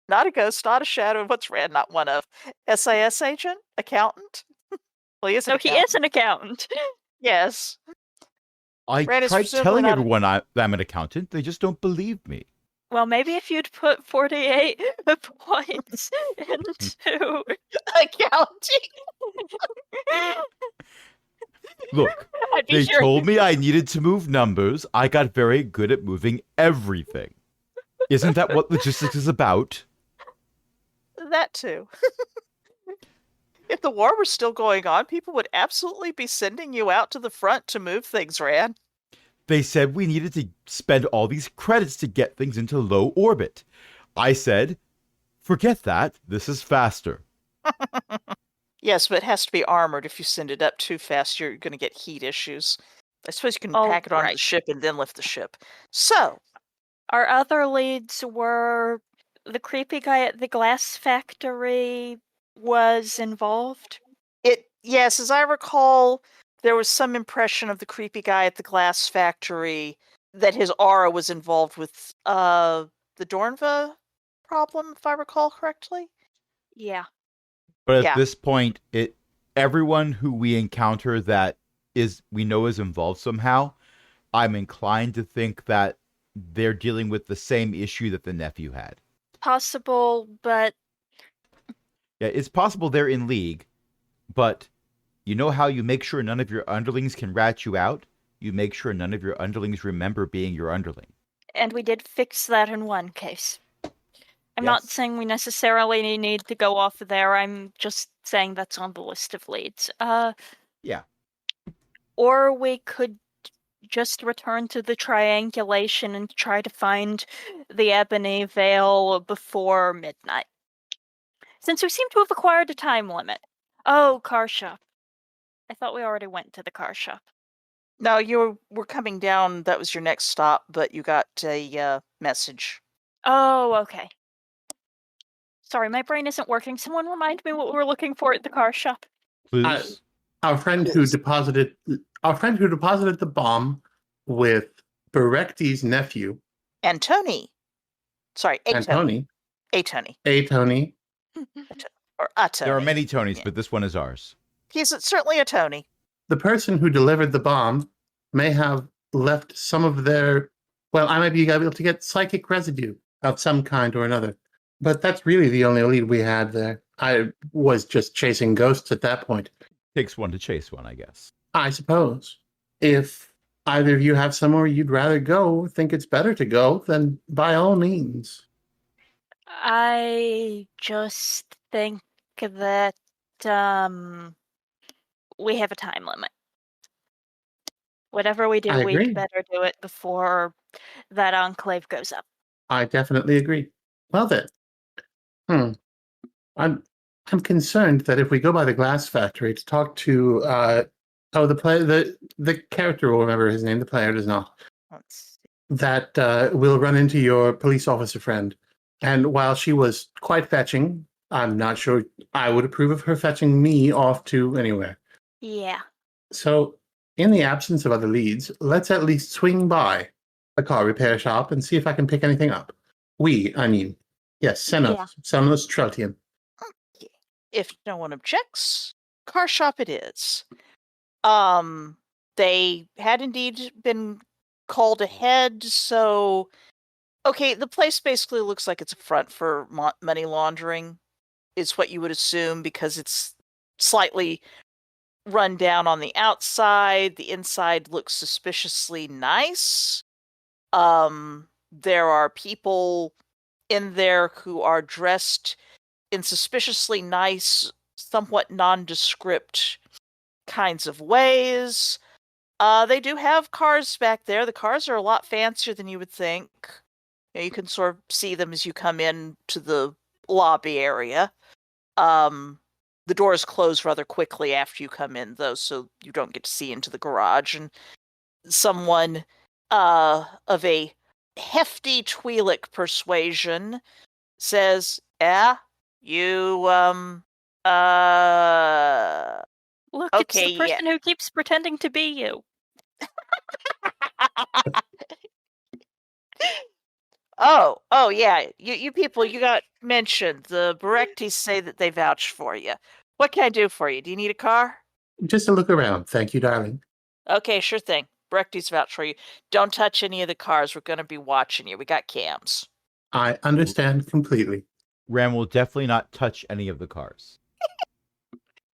[SPEAKER 2] Not a ghost, not a shadow. What's Rand not one of? SAS agent? Accountant? Well, he is an
[SPEAKER 4] So he
[SPEAKER 2] accountant.
[SPEAKER 4] is an accountant.
[SPEAKER 2] Yes.
[SPEAKER 1] I
[SPEAKER 2] Rand is
[SPEAKER 1] tried
[SPEAKER 2] presumably
[SPEAKER 1] telling
[SPEAKER 2] not
[SPEAKER 1] everyone I'm an accountant. They just don't believe me.
[SPEAKER 4] Well, maybe if you'd put 48 points into
[SPEAKER 2] accounting.
[SPEAKER 1] Look,
[SPEAKER 4] I'd be
[SPEAKER 1] they
[SPEAKER 4] sure.
[SPEAKER 1] told me I needed to move numbers. I got very good at moving everything. Isn't that what logistics is about?
[SPEAKER 2] That too. If the war were still going on, people would absolutely be sending you out to the front to move things, Rand.
[SPEAKER 1] They said we needed to spend all these credits to get things into low orbit. I said, forget that. This is faster.
[SPEAKER 2] Yes, but it has to be armored. If you send it up too fast, you're going to get heat issues. I suppose you can pack it onto the
[SPEAKER 4] right.
[SPEAKER 2] ship and then lift the ship. So,
[SPEAKER 4] Our other leads were the creepy guy at the glass factory was involved.
[SPEAKER 2] Yes, as I recall, there was some impression of the creepy guy at the glass factory that his aura was involved with the Dornva problem, if I recall correctly.
[SPEAKER 4] Yeah.
[SPEAKER 1] But
[SPEAKER 2] Yeah.
[SPEAKER 1] at this point, everyone who we encounter that we know is involved somehow, I'm inclined to think that they're dealing with the same issue that the nephew had.
[SPEAKER 4] Possible, but
[SPEAKER 1] Yeah, it's possible they're in league, but you know how you make sure none of your underlings can rat you out? You make sure none of your underlings remember being your underling.
[SPEAKER 4] and we did fix that in one case. I'm not
[SPEAKER 1] Yes.
[SPEAKER 4] saying we necessarily need to go off of there. I'm just saying that's on the list of leads.
[SPEAKER 1] Yeah.
[SPEAKER 4] Or we could just return to the triangulation and try to find the Ebony Veil before midnight. Since we seem to have acquired a time limit. Oh, car shop. I thought we already went to the car shop.
[SPEAKER 2] No, you were coming down. That was your next stop, but you got a message.
[SPEAKER 4] Oh, okay. Sorry, my brain isn't working. Someone remind me what we were looking for at the car shop.
[SPEAKER 1] Please.
[SPEAKER 3] Our friend who deposited the bomb with Berekti's nephew,
[SPEAKER 2] Antony. Sorry,
[SPEAKER 3] Antony.
[SPEAKER 2] Atony.
[SPEAKER 3] Atony.
[SPEAKER 2] Or Atony.
[SPEAKER 1] There are many Tonys,
[SPEAKER 2] Yeah.
[SPEAKER 1] but this one is ours.
[SPEAKER 2] He's certainly a Tony.
[SPEAKER 3] The person who delivered the bomb may have left some of their. Well, I might be able to get psychic residue of some kind or another. But that's really the only lead we had there. I was just chasing ghosts at that point.
[SPEAKER 1] Takes one to chase one, I guess.
[SPEAKER 3] I suppose. If either of you have somewhere you'd rather go, think it's better to go, then by all means.
[SPEAKER 4] I just think that we have a time limit. Whatever we do,
[SPEAKER 3] I agree.
[SPEAKER 4] we'd better do it before that enclave goes up.
[SPEAKER 3] I definitely agree. Well then. I'm concerned that if we go by the glass factory to talk to the character will remember his name, the player does not.
[SPEAKER 2] Let's see.
[SPEAKER 3] That we'll run into your police officer friend. And while she was quite fetching, I'm not sure I would approve of her fetching me off to anywhere.
[SPEAKER 4] Yeah.
[SPEAKER 3] So, in the absence of other leads, let's at least swing by a car repair shop and see if I can pick anything up. Yes, Senos Treltium.
[SPEAKER 2] If no one objects, car shop it is. They had indeed been called ahead, so okay, the place basically looks like it's a front for money laundering, is what you would assume, because it's slightly run down on the outside. The inside looks suspiciously nice. There are people in there who are dressed in suspiciously nice, somewhat nondescript kinds of ways. They do have cars back there. The cars are a lot fancier than you would think. You can sort of see them as you come in to the lobby area. The doors close rather quickly after you come in, though, so you don't get to see into the garage. And someone of a hefty Twi'lek persuasion says, "Yeah, you
[SPEAKER 4] Look, it's
[SPEAKER 2] okay,
[SPEAKER 4] the person who keeps pretending to be you.
[SPEAKER 2] Oh yeah, you people, you got mentioned. The Berectis say that they vouched for you. What can I do for you? Do you need a car?
[SPEAKER 3] Just a look around. Thank you, darling.
[SPEAKER 2] Okay, sure thing. Berectis vouch for you. Don't touch any of the cars. We're going to be watching you. We got cams.
[SPEAKER 3] I understand completely.
[SPEAKER 1] Ram will definitely not touch any of the cars.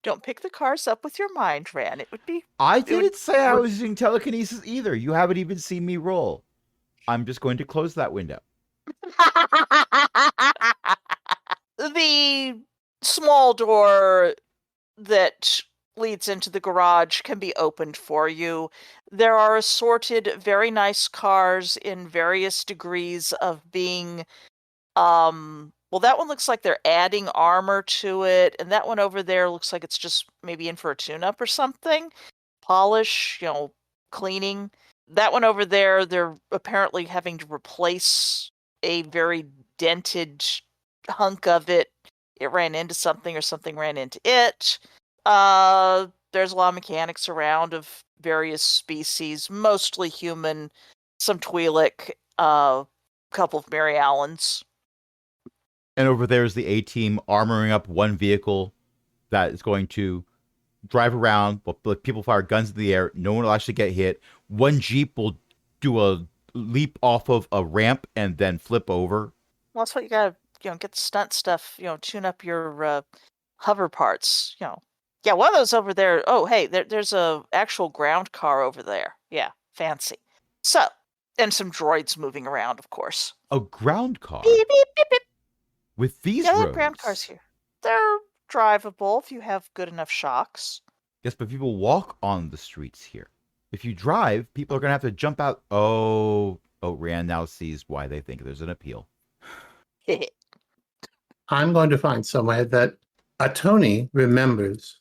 [SPEAKER 2] Don't pick the cars up with your mind, Ran. It would be...
[SPEAKER 1] I didn't say I was using telekinesis either. You haven't even seen me roll. I'm just going to close that window.
[SPEAKER 2] The small door that leads into the garage can be opened for you. There are assorted very nice cars in various degrees of being well, that one looks like they're adding armor to it, and that one over there looks like it's just maybe in for a tune-up or something. Polish, cleaning. That one over there, they're apparently having to replace a very dented hunk of it. It ran into something or something ran into it. There's a lot of mechanics around of various species, mostly human, some Twi'lek, couple of Mary Allens.
[SPEAKER 1] And over there is the A-team armoring up one vehicle that is going to drive around. But people fire guns in the air. No one will actually get hit. One Jeep will do a leap off of a ramp and then flip over.
[SPEAKER 2] Well, that's what you gotta, get the stunt stuff, tune up your hover parts, Yeah, one of those over there. Oh, hey, there's a actual ground car over there. Yeah, fancy. So, and some droids moving around, of course.
[SPEAKER 1] A ground car?
[SPEAKER 2] Beep, beep, beep, beep.
[SPEAKER 1] With these
[SPEAKER 2] Yeah,
[SPEAKER 1] roads?
[SPEAKER 2] there are ground cars here. They're drivable if you have good enough shocks.
[SPEAKER 1] Yes, but people walk on the streets here. If you drive, people are going to have to jump out. Oh, Rand now sees why they think there's an appeal.
[SPEAKER 3] I'm going to find somewhere that Tony remembers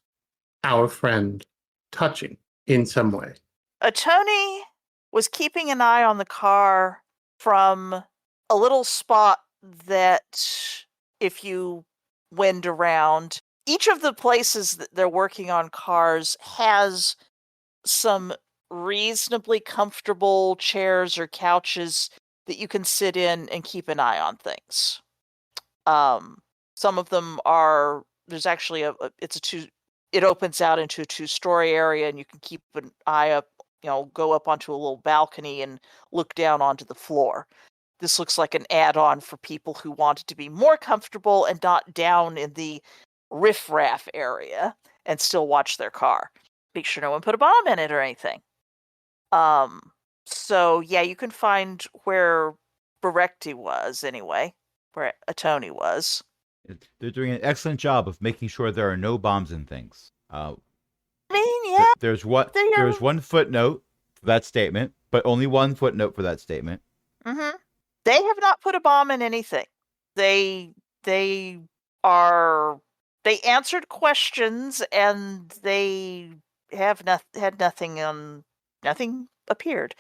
[SPEAKER 3] our friend touching in some way.
[SPEAKER 2] Tony was keeping an eye on the car from a little spot that, if you wend around, each of the places that they're working on cars has some reasonably comfortable chairs or couches that you can sit in and keep an eye on things. Some of them are, there's actually it opens out into a 2-story area, and you can keep an eye up, go up onto a little balcony and look down onto the floor. This looks like an add-on for people who wanted to be more comfortable and not down in the riffraff area and still watch their car. Make sure no one put a bomb in it or anything. So yeah, you can find where Berecti was anyway, where Tony was.
[SPEAKER 1] They're doing an excellent job of making sure there are no bombs and things.
[SPEAKER 2] I mean, yeah.
[SPEAKER 1] There's one footnote for that statement, but only one footnote for that statement.
[SPEAKER 2] Mm-hmm. They have not put a bomb in anything. They answered questions, and they have had nothing appeared.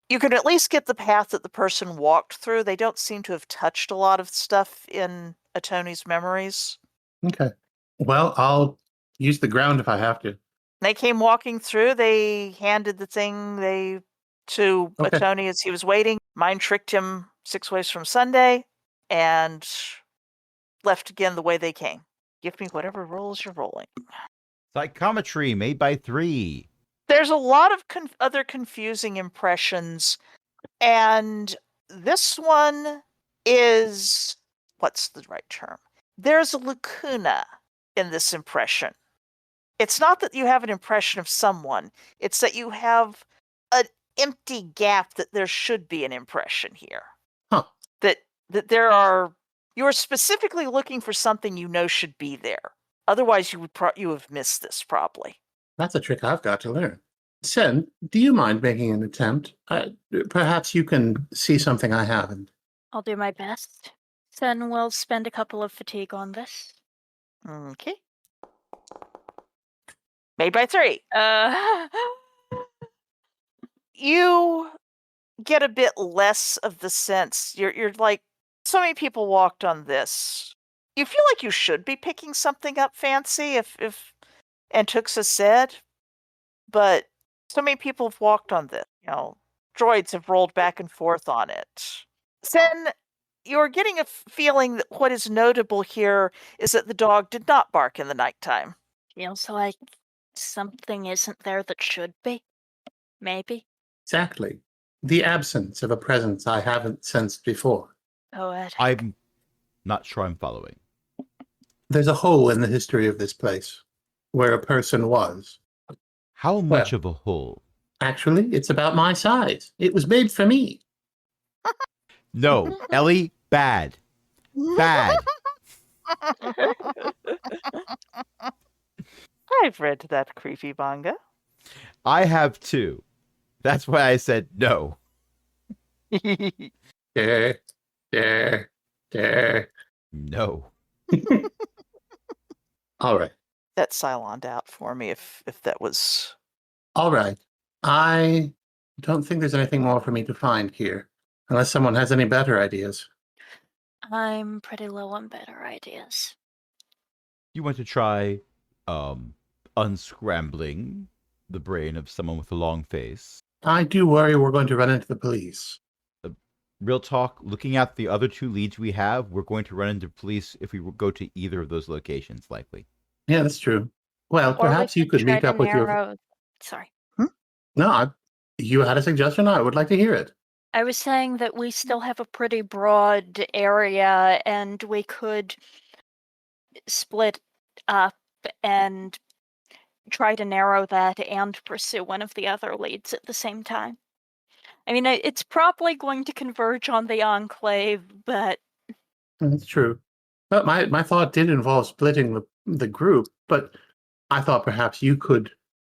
[SPEAKER 2] You can at least get the path that the person walked through. They don't seem to have touched a lot of stuff in Tony's memories.
[SPEAKER 3] Okay. Well, I'll use the ground if I have to.
[SPEAKER 2] They came walking through. They handed the thing to Tony as he was waiting. Mind tricked him 6 ways from Sunday and left again the way they came. Give me whatever rolls you're rolling.
[SPEAKER 1] Psychometry made by 3.
[SPEAKER 2] There's a lot of other confusing impressions, and this one is, what's the right term? There's a lacuna in this impression. It's not that you have an impression of someone, it's that you have an empty gap that there should be an impression here.
[SPEAKER 3] Huh.
[SPEAKER 2] That you are specifically looking for something should be there. Otherwise, you have missed this probably.
[SPEAKER 3] That's a trick I've got to learn. Sen, do you mind making an attempt? Perhaps you can see something I haven't.
[SPEAKER 4] I'll do my best. Then we'll spend a couple of fatigue on this.
[SPEAKER 2] Okay. Made by 3. You get a bit less of the sense. You're like, so many people walked on this. You feel like you should be picking something up fancy if Antuxa said, but so many people have walked on this. Droids have rolled back and forth on it. Then you're getting a feeling that what is notable here is that the dog did not bark in the nighttime.
[SPEAKER 4] Feels like something isn't there that should be. Maybe.
[SPEAKER 3] Exactly. The absence of a presence I haven't sensed before.
[SPEAKER 4] Poetic.
[SPEAKER 1] I'm not sure I'm following.
[SPEAKER 3] There's a hole in the history of this place where a person was.
[SPEAKER 1] How much of a hole?
[SPEAKER 3] Actually, it's about my size. It was made for me.
[SPEAKER 1] No, Ellie, bad. Bad.
[SPEAKER 2] I've read that creepy manga.
[SPEAKER 1] I have too. That's why I said no.
[SPEAKER 3] Yeah.
[SPEAKER 1] No.
[SPEAKER 3] All right.
[SPEAKER 2] That Cyloned out for me if that was...
[SPEAKER 3] All right. I don't think there's anything more for me to find here, unless someone has any better ideas.
[SPEAKER 4] I'm pretty low on better ideas.
[SPEAKER 1] You want to try unscrambling the brain of someone with a long face?
[SPEAKER 3] I do worry we're going to run into the police.
[SPEAKER 1] Real talk, looking at the other 2 leads we have, we're going to run into police if we go to either of those locations, likely.
[SPEAKER 3] Yeah, that's true. Well,
[SPEAKER 4] Or
[SPEAKER 3] perhaps
[SPEAKER 4] we
[SPEAKER 3] you could
[SPEAKER 4] try
[SPEAKER 3] meet
[SPEAKER 4] to
[SPEAKER 3] up with your...
[SPEAKER 4] narrow- Sorry.
[SPEAKER 3] No, you had a suggestion? I would like to hear it.
[SPEAKER 4] I was saying that we still have a pretty broad area and we could split up and try to narrow that and pursue one of the other leads at the same time. I mean, it's probably going to converge on the enclave, but...
[SPEAKER 3] That's true. But my thought did involve splitting the group, but I thought perhaps you could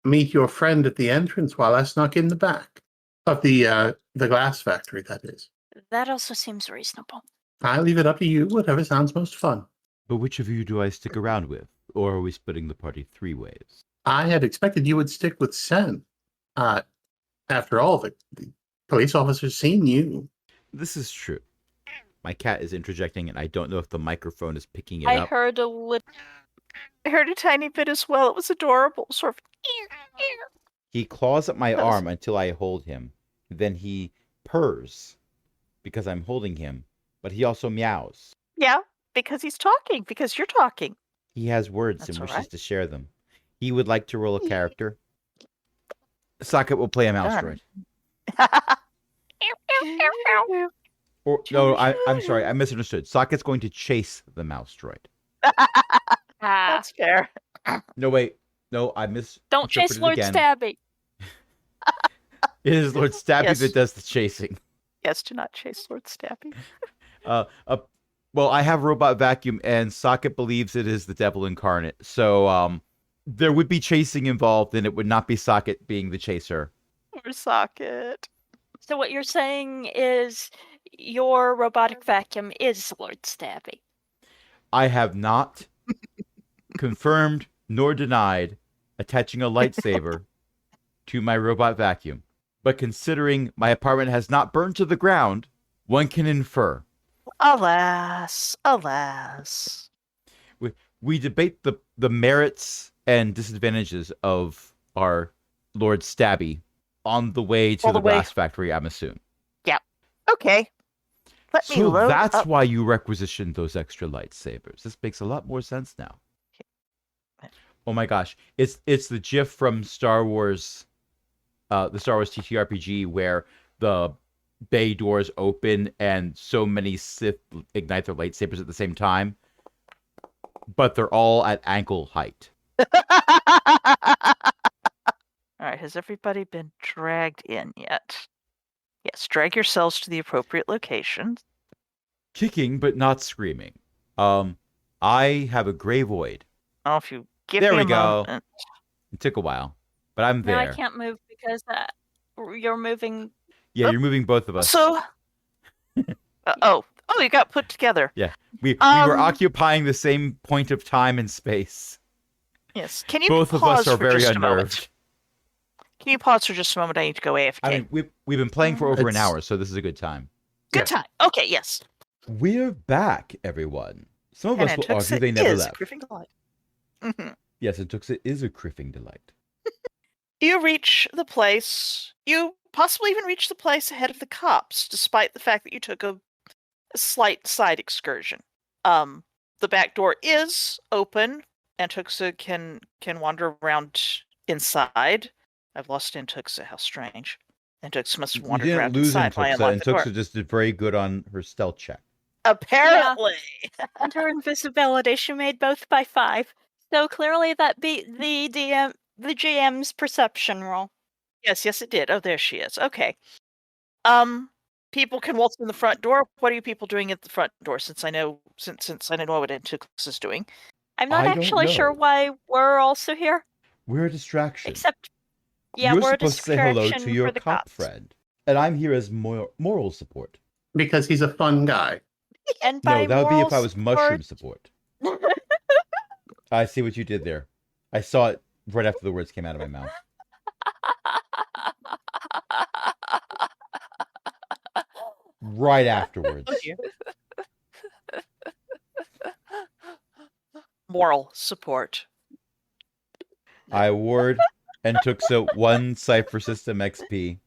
[SPEAKER 3] meet your friend at the entrance while I snuck in the back of the glass factory, that is.
[SPEAKER 4] That also seems reasonable.
[SPEAKER 3] I leave it up to you, whatever sounds most fun.
[SPEAKER 1] But which of you do I stick around with? Or are we splitting the party 3 ways?
[SPEAKER 3] I had expected you would stick with Sen. After all, the police officer's seen you.
[SPEAKER 1] This is true. My cat is interjecting, and I don't know if the microphone is picking it
[SPEAKER 4] I
[SPEAKER 1] up.
[SPEAKER 4] heard a little...
[SPEAKER 2] I heard a tiny bit as well. It was adorable. Sort of...
[SPEAKER 1] He claws at my
[SPEAKER 2] That was-
[SPEAKER 1] arm until I hold him. Then he purrs because I'm holding him, but he also meows.
[SPEAKER 2] Yeah, because he's talking. Because you're talking.
[SPEAKER 1] He has words
[SPEAKER 2] That's
[SPEAKER 1] and
[SPEAKER 2] all
[SPEAKER 1] wishes
[SPEAKER 2] right.
[SPEAKER 1] to share them. He would like to roll a character. Socket will play a mouse
[SPEAKER 2] Darn.
[SPEAKER 1] droid. Or no, I'm sorry, I misunderstood. Socket's going to chase the mouse droid.
[SPEAKER 2] That's fair.
[SPEAKER 1] No, wait. No, I
[SPEAKER 4] Don't chase Lord
[SPEAKER 1] again.
[SPEAKER 4] Stabby.
[SPEAKER 1] It is Lord Stabby
[SPEAKER 2] Yes.
[SPEAKER 1] that does the chasing.
[SPEAKER 2] Yes, do not chase Lord Stappy.
[SPEAKER 1] Well, I have robot vacuum, and Socket believes it is the devil incarnate. So, there would be chasing involved, and it would not be Socket being the chaser.
[SPEAKER 2] Or Socket.
[SPEAKER 4] So what you're saying is your robotic vacuum is Lord Stabby.
[SPEAKER 1] I have not confirmed nor denied attaching a lightsaber to my robot vacuum. But considering my apartment has not burned to the ground, one can infer.
[SPEAKER 2] Alas, alas.
[SPEAKER 1] We debate the merits and disadvantages of our Lord Stabby on the way to
[SPEAKER 2] All
[SPEAKER 1] the
[SPEAKER 2] the way.
[SPEAKER 1] glass factory, I'm assuming.
[SPEAKER 2] Okay. Let me
[SPEAKER 1] So
[SPEAKER 2] load
[SPEAKER 1] that's
[SPEAKER 2] up.
[SPEAKER 1] why you requisitioned those extra lightsabers. This makes a lot more sense now. Oh my gosh. It's the GIF from Star Wars, the Star Wars TTRPG where the bay doors open and so many Sith ignite their lightsabers at the same time, but they're all at ankle height.
[SPEAKER 2] All right, has everybody been dragged in yet? Yes, drag yourselves to the appropriate locations.
[SPEAKER 1] Kicking but not screaming. I have a gray void.
[SPEAKER 2] Oh, if you give
[SPEAKER 1] There
[SPEAKER 2] me
[SPEAKER 1] we
[SPEAKER 2] a
[SPEAKER 1] go.
[SPEAKER 2] moment.
[SPEAKER 1] It took a while, but I'm
[SPEAKER 4] Now I
[SPEAKER 1] there.
[SPEAKER 4] can't move because you're moving.
[SPEAKER 1] Yeah, you're moving both of us.
[SPEAKER 2] So, Oh, you got put together.
[SPEAKER 1] Yeah, we were
[SPEAKER 2] Um,
[SPEAKER 1] occupying the same point of time and space.
[SPEAKER 2] Yes. Can you
[SPEAKER 1] Both of us
[SPEAKER 2] pause
[SPEAKER 1] are
[SPEAKER 2] for
[SPEAKER 1] very
[SPEAKER 2] just a moment?
[SPEAKER 1] unnerved.
[SPEAKER 2] Can you pause for just a moment? I need to go AFK.
[SPEAKER 1] I mean, we've been playing for over an
[SPEAKER 3] It's-
[SPEAKER 1] hour, so this is a good time.
[SPEAKER 2] Good time. Okay, yes.
[SPEAKER 1] We're back, everyone. Some of
[SPEAKER 2] And
[SPEAKER 1] us will
[SPEAKER 2] Antuxa
[SPEAKER 1] argue they never
[SPEAKER 2] is
[SPEAKER 1] left.
[SPEAKER 2] a Griffin delight. Mhm.
[SPEAKER 1] Yes, Antuxa is a criffing delight.
[SPEAKER 2] You reach the place. You possibly even reach the place ahead of the cops, despite the fact that you took a slight side excursion. The back door is open. Antuxa can wander around inside. I've lost Antuxa. How strange. Antuxa must have
[SPEAKER 1] You
[SPEAKER 2] wandered
[SPEAKER 1] didn't
[SPEAKER 2] around
[SPEAKER 1] lose
[SPEAKER 2] inside while I
[SPEAKER 1] Antuxa.
[SPEAKER 2] unlocked the door.
[SPEAKER 1] Antuxa just did very good on her stealth check.
[SPEAKER 2] Apparently.
[SPEAKER 4] And her invisibility, she made both by 5. So clearly that beat the GM's perception roll.
[SPEAKER 2] Yes, it did. Oh, there she is. Okay. People can waltz in the front door. What are you people doing at the front door? Since I know what Antuxa is doing.
[SPEAKER 4] I'm not
[SPEAKER 1] I don't
[SPEAKER 4] actually sure
[SPEAKER 1] know.
[SPEAKER 4] why we're also here.
[SPEAKER 1] We're a distraction.
[SPEAKER 4] Except, yeah,
[SPEAKER 1] You're
[SPEAKER 4] we're a
[SPEAKER 1] supposed to say hello
[SPEAKER 4] distraction
[SPEAKER 1] to your
[SPEAKER 4] for the
[SPEAKER 1] cop
[SPEAKER 4] cops.
[SPEAKER 1] friend, and I'm here as moral support.
[SPEAKER 3] Because he's a fun guy.
[SPEAKER 4] And
[SPEAKER 1] No,
[SPEAKER 4] by
[SPEAKER 1] that would be if I
[SPEAKER 4] moral
[SPEAKER 1] was mushroom support. I see what you did there. I saw it right after the words came out of my mouth. Right afterwards.
[SPEAKER 2] Moral support.
[SPEAKER 1] I award Antuxa 1 Cypher System XP.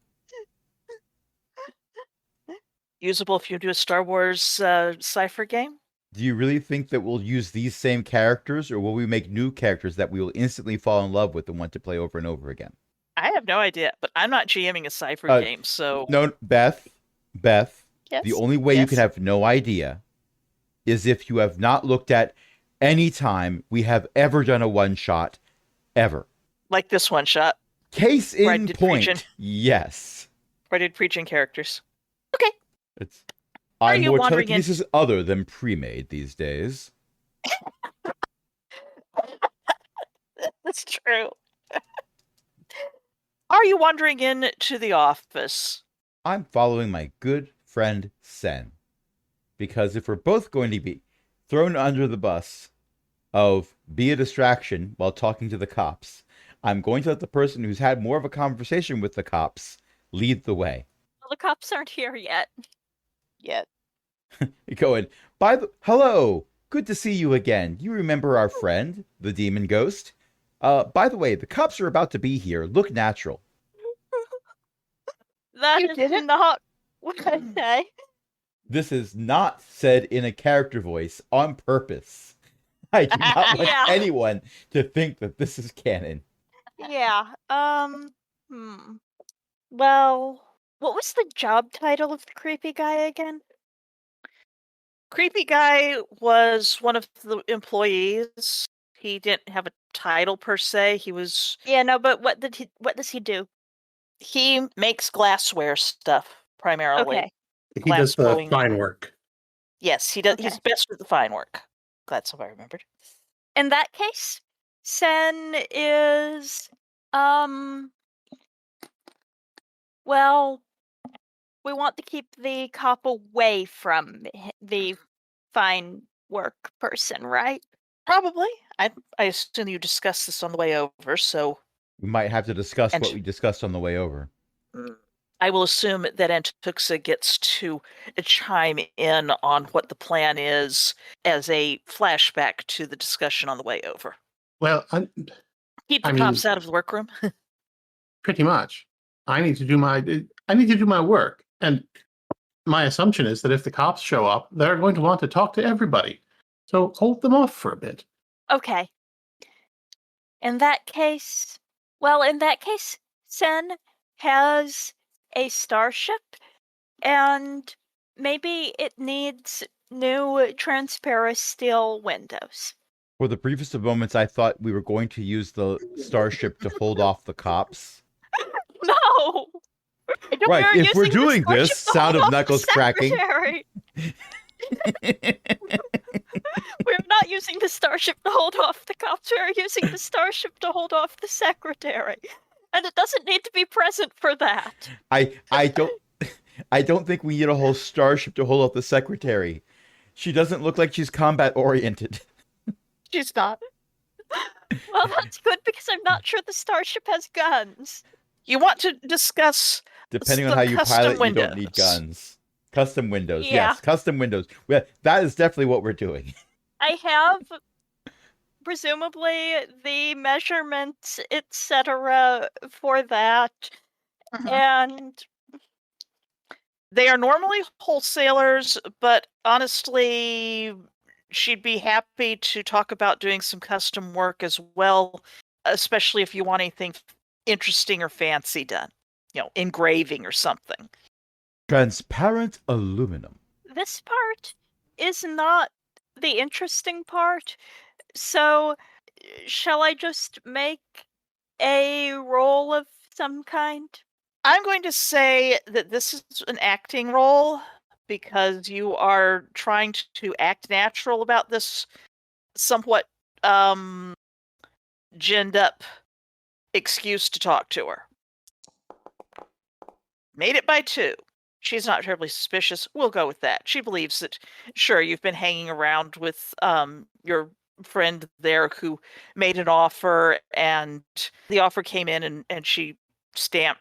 [SPEAKER 2] Usable if you do a Star Wars cipher game.
[SPEAKER 1] Do you really think that we'll use these same characters, or will we make new characters that we will instantly fall in love with and want to play over and over again?
[SPEAKER 2] I have no idea, but I'm not GMing a cipher game, so
[SPEAKER 1] No, Beth,
[SPEAKER 4] Yes.
[SPEAKER 1] the only way you can have no idea is if you have not looked at any time we have ever done a one-shot, ever.
[SPEAKER 2] like this one shot.
[SPEAKER 1] Case
[SPEAKER 2] Where I
[SPEAKER 1] in
[SPEAKER 2] did
[SPEAKER 1] point,
[SPEAKER 2] preaching.
[SPEAKER 1] yes.
[SPEAKER 2] Where I did preaching characters. Okay.
[SPEAKER 1] I'm
[SPEAKER 2] you
[SPEAKER 1] more
[SPEAKER 2] wandering in-
[SPEAKER 1] telekinesis other than pre-made these days.
[SPEAKER 2] That's true. Are you wandering into the office?
[SPEAKER 1] I'm following my good friend Sen. Because if we're both going to be thrown under the bus of be a distraction while talking to the cops, I'm going to let the person who's had more of a conversation with the cops lead the way.
[SPEAKER 4] Well, the cops aren't here yet.
[SPEAKER 2] Yet.
[SPEAKER 1] Going, hello, good to see you again. You remember our friend, the demon ghost? By the way, the cops are about to be here. Look natural.
[SPEAKER 4] That
[SPEAKER 2] You
[SPEAKER 4] is
[SPEAKER 2] didn't?
[SPEAKER 4] not what I say.
[SPEAKER 1] This is not said in a character voice on purpose. I do not want
[SPEAKER 4] Yeah.
[SPEAKER 1] anyone to think that this is canon.
[SPEAKER 4] Yeah. Well, what was the job title of the creepy guy again?
[SPEAKER 2] Creepy guy was one of the employees. He didn't have a title per se. He was
[SPEAKER 4] Yeah, no, but what does he do?
[SPEAKER 2] he makes glassware stuff primarily.
[SPEAKER 4] Okay.
[SPEAKER 3] He does the
[SPEAKER 2] Glass-blowing.
[SPEAKER 3] fine work.
[SPEAKER 2] Yes, he does.
[SPEAKER 4] Okay.
[SPEAKER 2] He's best with the fine work. Glad somebody remembered.
[SPEAKER 4] In that case, Sen is well, we want to keep the cop away from the fine work person, right?
[SPEAKER 2] Probably. I assume you discussed this on the way over, so
[SPEAKER 1] We might have to discuss
[SPEAKER 2] And-
[SPEAKER 1] what we discussed on the way over.
[SPEAKER 2] I will assume that Antuxa gets to chime in on what the plan is as a flashback to the discussion on the way over.
[SPEAKER 3] Well,
[SPEAKER 2] Keep the
[SPEAKER 3] I mean-
[SPEAKER 2] cops out of the workroom.
[SPEAKER 3] pretty much. I need to do my work. And my assumption is that if the cops show up, they're going to want to talk to everybody. So hold them off for a bit.
[SPEAKER 4] Okay. In that case, Sen has a starship, and maybe it needs new transparent steel windows.
[SPEAKER 1] For the briefest of moments, I thought we were going to use the starship to hold off the cops.
[SPEAKER 4] No!
[SPEAKER 1] Right,
[SPEAKER 4] We're
[SPEAKER 1] if we're
[SPEAKER 4] using the
[SPEAKER 1] doing this,
[SPEAKER 4] starship to
[SPEAKER 1] sound
[SPEAKER 4] hold
[SPEAKER 1] of
[SPEAKER 4] off the
[SPEAKER 1] knuckles cracking.
[SPEAKER 4] secretary. We're not using the starship to hold off the cops. We're using the starship to hold off the secretary. And it doesn't need to be present for that.
[SPEAKER 1] I I don't think we need a whole starship to hold up the secretary. She doesn't look like she's combat oriented.
[SPEAKER 2] She's not.
[SPEAKER 4] Well, that's good because I'm not sure the starship has guns.
[SPEAKER 2] You want to discuss
[SPEAKER 1] Depending on
[SPEAKER 2] some
[SPEAKER 1] how you
[SPEAKER 2] custom
[SPEAKER 1] pilot, you don't need
[SPEAKER 2] windows.
[SPEAKER 1] guns. Custom windows,
[SPEAKER 4] Yeah.
[SPEAKER 1] yes, custom windows. Well, that is definitely what we're doing.
[SPEAKER 4] I have presumably the measurements, etc. for that, and
[SPEAKER 2] They are normally wholesalers, but honestly, she'd be happy to talk about doing some custom work as well, especially if you want anything interesting or fancy done. Engraving or something.
[SPEAKER 1] Transparent aluminum.
[SPEAKER 4] this part is not the interesting part. So, shall I just make a roll of some kind?
[SPEAKER 2] I'm going to say that this is an acting role because you are trying to act natural about this somewhat ginned up excuse to talk to her. Made it by 2. She's not terribly suspicious. We'll go with that. She believes that, sure, you've been hanging around with your friend there who made an offer, and the offer came in, and she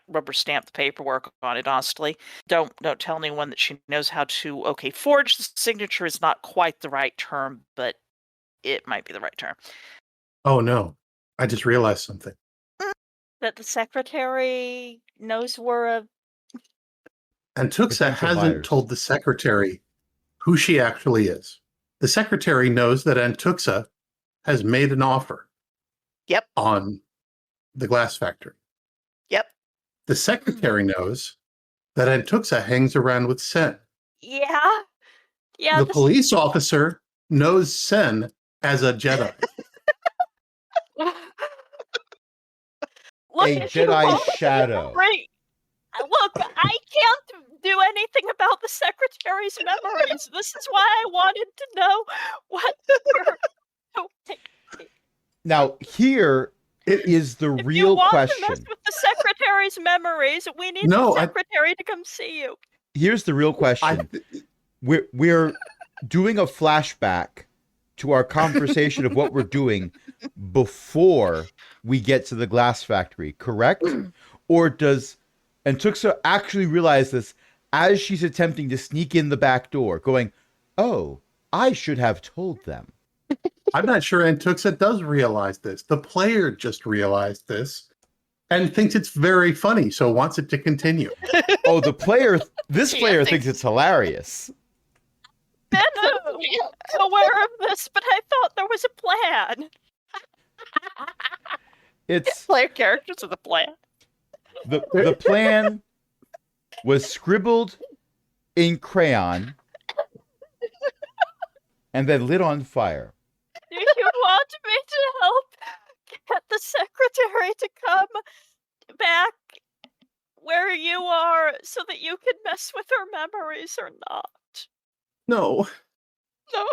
[SPEAKER 2] rubber stamped the paperwork on it. Honestly, don't tell anyone that she knows how to. Okay, forge the signature is not quite the right term, but it might be the right term.
[SPEAKER 3] Oh no, I just realized something.
[SPEAKER 4] That the secretary knows we're a...
[SPEAKER 3] Antuxa
[SPEAKER 1] Potential
[SPEAKER 3] hasn't
[SPEAKER 1] buyers.
[SPEAKER 3] told the secretary who she actually is. The secretary knows that Antuxa has made an offer.
[SPEAKER 2] Yep.
[SPEAKER 3] On the glass factory.
[SPEAKER 2] Yep.
[SPEAKER 3] The secretary knows that Antuxa hangs around with Sen.
[SPEAKER 4] Yeah.
[SPEAKER 3] The police officer knows Sen as a Jedi.
[SPEAKER 4] Look,
[SPEAKER 1] A
[SPEAKER 4] if you
[SPEAKER 1] Jedi
[SPEAKER 4] want me to
[SPEAKER 1] shadow.
[SPEAKER 4] bring- Look, I can't do anything about the secretary's memories. This is why I wanted to know what you're doing.
[SPEAKER 1] Now, here is the
[SPEAKER 4] If
[SPEAKER 1] real
[SPEAKER 4] you want
[SPEAKER 1] question.
[SPEAKER 4] to mess with the secretary's memories, we need the secretary to come see you.
[SPEAKER 1] Here's the real question. We're doing a flashback to our conversation of what we're doing before we get to the glass factory, correct? Or does Antuxa actually realize this as she's attempting to sneak in the back door, going, oh, I should have told them?
[SPEAKER 3] I'm not sure Antuxa does realize this. The player just realized this and thinks it's very funny, so wants it to continue.
[SPEAKER 1] Oh, this player thinks it's hilarious.
[SPEAKER 4] Ben, aware of this, but I thought there was a plan.
[SPEAKER 1] It's
[SPEAKER 2] player characters with a plan.
[SPEAKER 1] The plan was scribbled in crayon and then lit on fire.
[SPEAKER 4] Do you want me to help get the secretary to come back where you are so that you can mess with her memories or not?
[SPEAKER 3] No.
[SPEAKER 2] No.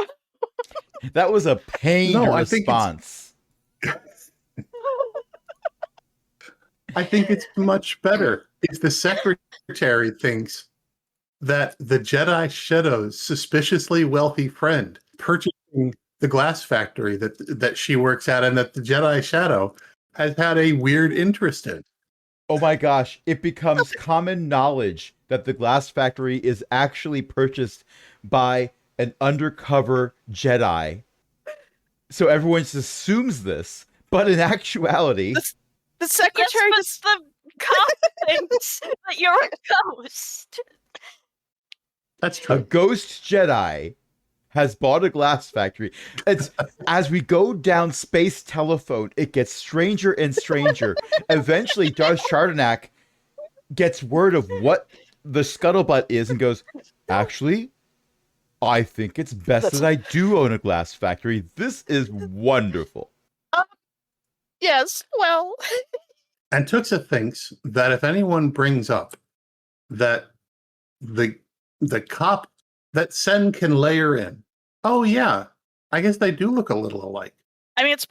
[SPEAKER 1] That was a pained response.
[SPEAKER 3] I think it's much better if the secretary thinks that the Jedi Shadow's suspiciously wealthy friend purchasing the glass factory that she works at and that the Jedi Shadow has had a weird interest in.
[SPEAKER 1] Oh my gosh, it becomes common knowledge that the glass factory is actually purchased by an undercover Jedi. So everyone just assumes this, but in actuality...
[SPEAKER 2] The secretary
[SPEAKER 4] just the cop thinks that you're a ghost.
[SPEAKER 3] That's true.
[SPEAKER 1] A ghost Jedi has bought a glass factory. It's as we go down space telephone, it gets stranger and stranger. Eventually, Darth Chardonnach gets word of what the scuttlebutt is and goes, actually, I think it's best that I do own a glass factory. This is wonderful.
[SPEAKER 2] Yes, well...
[SPEAKER 3] Antuxa thinks that if anyone brings up that the cop that Sen can layer in, oh yeah, I guess they do look a little alike.
[SPEAKER 2] I mean, it's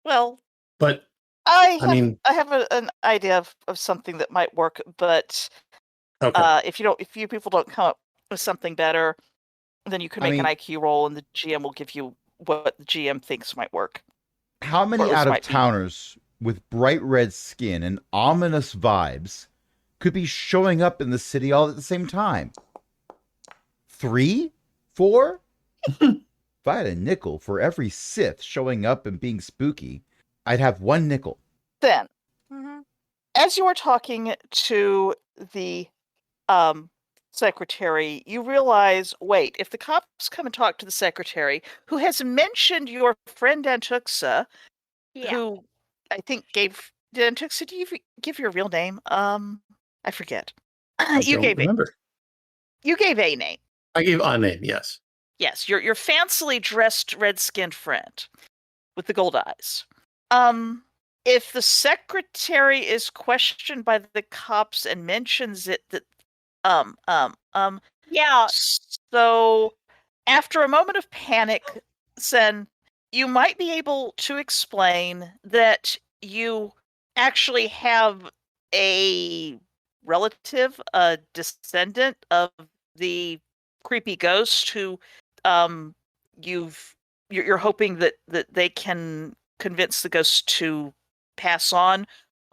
[SPEAKER 2] well...
[SPEAKER 3] But,
[SPEAKER 2] I
[SPEAKER 3] mean...
[SPEAKER 2] I have an idea of something that might work, but
[SPEAKER 3] Okay.
[SPEAKER 2] If you people don't come up with something better, then you can
[SPEAKER 1] I
[SPEAKER 2] make an
[SPEAKER 1] mean,
[SPEAKER 2] IQ roll, and the GM will give you what the GM thinks might work,
[SPEAKER 1] how
[SPEAKER 2] or
[SPEAKER 1] many
[SPEAKER 2] at least
[SPEAKER 1] out of
[SPEAKER 2] might be.
[SPEAKER 1] towners with bright red skin and ominous vibes could be showing up in the city all at the same time? 3? 4? If I had a nickel for every Sith showing up and being spooky, I'd have 1 nickel.
[SPEAKER 2] Then,
[SPEAKER 4] Mhm.
[SPEAKER 2] as you are talking to the secretary, you realize, wait, if the cops come and talk to the secretary, who has mentioned your friend Antuxa,
[SPEAKER 4] Yeah.
[SPEAKER 2] who I think did Antuxa, do you give your real name? I forget.
[SPEAKER 3] I
[SPEAKER 2] You
[SPEAKER 3] don't
[SPEAKER 2] gave
[SPEAKER 3] remember.
[SPEAKER 2] you gave a name.
[SPEAKER 3] I gave a name, yes.
[SPEAKER 2] Yes, your fancily dressed red-skinned friend with the gold eyes. If the secretary is questioned by the cops and mentions it, that
[SPEAKER 4] Yeah.
[SPEAKER 2] so after a moment of panic, Sen, you might be able to explain that you actually have a relative, a descendant of the creepy ghost who you're hoping that they can convince the ghost to pass on,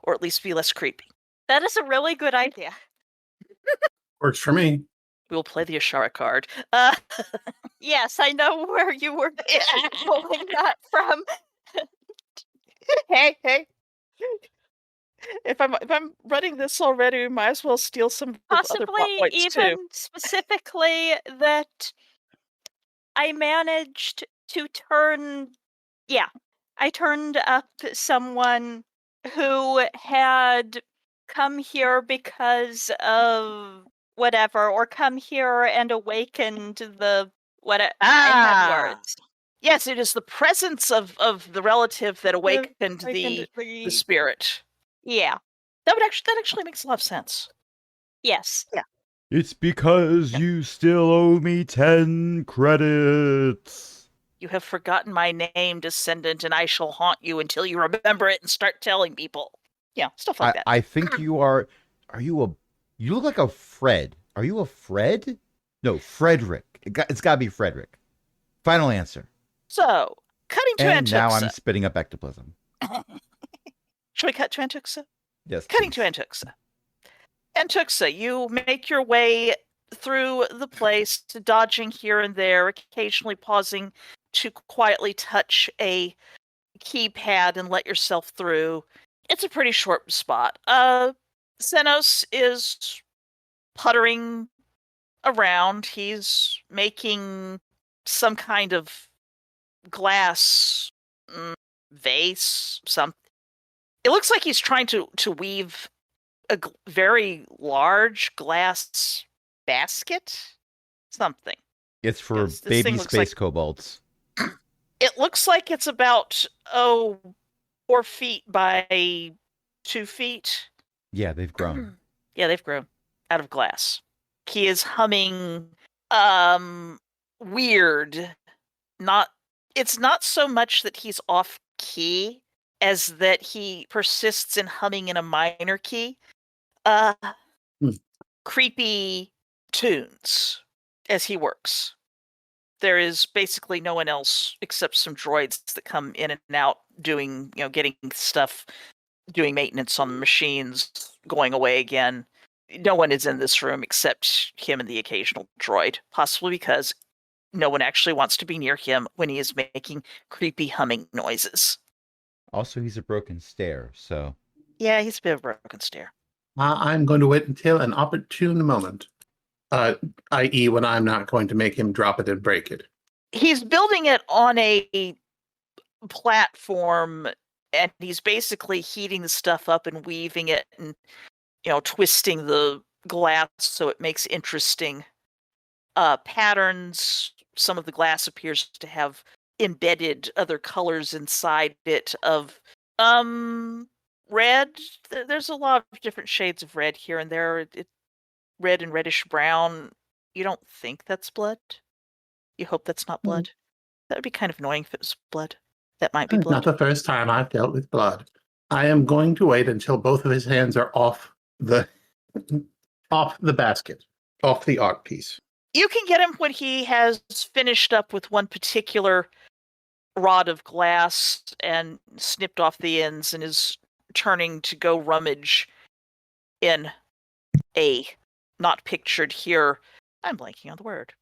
[SPEAKER 2] or at least be less creepy.
[SPEAKER 4] That is a really good idea.
[SPEAKER 3] Works for me.
[SPEAKER 2] We will play the Ashara card.
[SPEAKER 4] Yes, I know where you were pulling that from.
[SPEAKER 2] Hey. If I'm running this already, we might as well steal some of the other plot
[SPEAKER 4] Possibly
[SPEAKER 2] points
[SPEAKER 4] even
[SPEAKER 2] too.
[SPEAKER 4] specifically that I managed to I turned up someone who had come here because of whatever, or come here and awakened the I had words.
[SPEAKER 2] Yes, it is the presence of the relative that awakened
[SPEAKER 4] Awakened
[SPEAKER 2] the spirit.
[SPEAKER 4] Yeah.
[SPEAKER 2] That actually makes a lot of sense.
[SPEAKER 4] Yes.
[SPEAKER 2] Yeah.
[SPEAKER 1] It's because you still owe me 10 credits.
[SPEAKER 2] You have forgotten my name, descendant, and I shall haunt you until you remember it and start telling people. Yeah, stuff like that.
[SPEAKER 1] I think you are you look like a Fred. Are you a Fred? No, Frederick. It's got to be Frederick. Final answer.
[SPEAKER 2] So, cutting to
[SPEAKER 1] And
[SPEAKER 2] Antuxa.
[SPEAKER 1] now I'm spitting up ectoplasm.
[SPEAKER 2] Should we cut to Antuxa?
[SPEAKER 1] Yes.
[SPEAKER 2] Cutting
[SPEAKER 1] please.
[SPEAKER 2] to Antuxa. Antuxa, you make your way through the place, dodging here and there, occasionally pausing to quietly touch a keypad and let yourself through. It's a pretty short spot. Xenos is puttering around. He's making some kind of glass vase. It looks like he's trying to weave a very large glass basket. Something.
[SPEAKER 1] It's for
[SPEAKER 2] This
[SPEAKER 1] baby
[SPEAKER 2] thing looks
[SPEAKER 1] space
[SPEAKER 2] like-
[SPEAKER 1] kobolds.
[SPEAKER 2] It looks like it's about 4 feet by 2 feet.
[SPEAKER 1] Yeah, they've grown.
[SPEAKER 2] Yeah, they've grown out of glass. He is humming weird. It's not so much that he's off key as that he persists in humming in a minor key. Creepy tunes as he works. There is basically no one else except some droids that come in and out doing, getting stuff, doing maintenance on the machines, going away again. No one is in this room except him and the occasional droid, possibly because no one actually wants to be near him when he is making creepy humming noises.
[SPEAKER 1] Also, he's a broken stair, so.
[SPEAKER 2] Yeah, he's a bit of a broken stair.
[SPEAKER 3] I'm going to wait until an opportune moment, i.e. when I'm not going to make him drop it and break it.
[SPEAKER 2] He's building it on a platform, and he's basically heating the stuff up and weaving it and, twisting the glass so it makes interesting patterns. Some of the glass appears to have embedded other colors inside it of red. There's a lot of different shades of red here and there. Red and reddish brown. You don't think that's blood? You hope that's not blood? That would be kind of annoying if it was blood. That might be
[SPEAKER 3] It's
[SPEAKER 2] blood.
[SPEAKER 3] not the first time I've dealt with blood. I am going to wait until both of his hands are off the Off the basket. Off the art piece.
[SPEAKER 2] You can get him when he has finished up with one particular rod of glass and snipped off the ends and is turning to go rummage in a, not pictured here, I'm blanking on the word,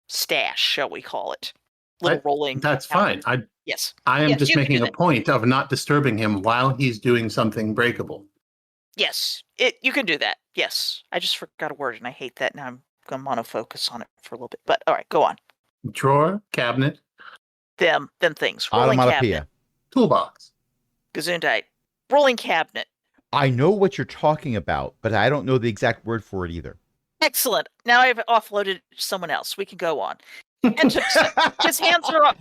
[SPEAKER 2] stash, shall we call it. Little rolling.
[SPEAKER 3] That's
[SPEAKER 2] cabinet.
[SPEAKER 3] fine.
[SPEAKER 2] Yes.
[SPEAKER 3] I am
[SPEAKER 2] Yes,
[SPEAKER 3] just
[SPEAKER 2] you can
[SPEAKER 3] making
[SPEAKER 2] do
[SPEAKER 3] a
[SPEAKER 2] that.
[SPEAKER 3] point of not disturbing him while he's doing something breakable.
[SPEAKER 2] Yes, you can do that. Yes. I just forgot a word and I hate that. Now I'm going to monofocus on it for a little bit. But all right, go on.
[SPEAKER 3] Drawer, cabinet,
[SPEAKER 2] Them things. Rolling cabinet.
[SPEAKER 1] Onomatopoeia.
[SPEAKER 3] toolbox.
[SPEAKER 2] Gesundheit. Rolling cabinet.
[SPEAKER 1] I know what you're talking about, but I don't know the exact word for it either.
[SPEAKER 2] Excellent. Now I've offloaded it to someone else. We can go on. Antuxa. His hands are off.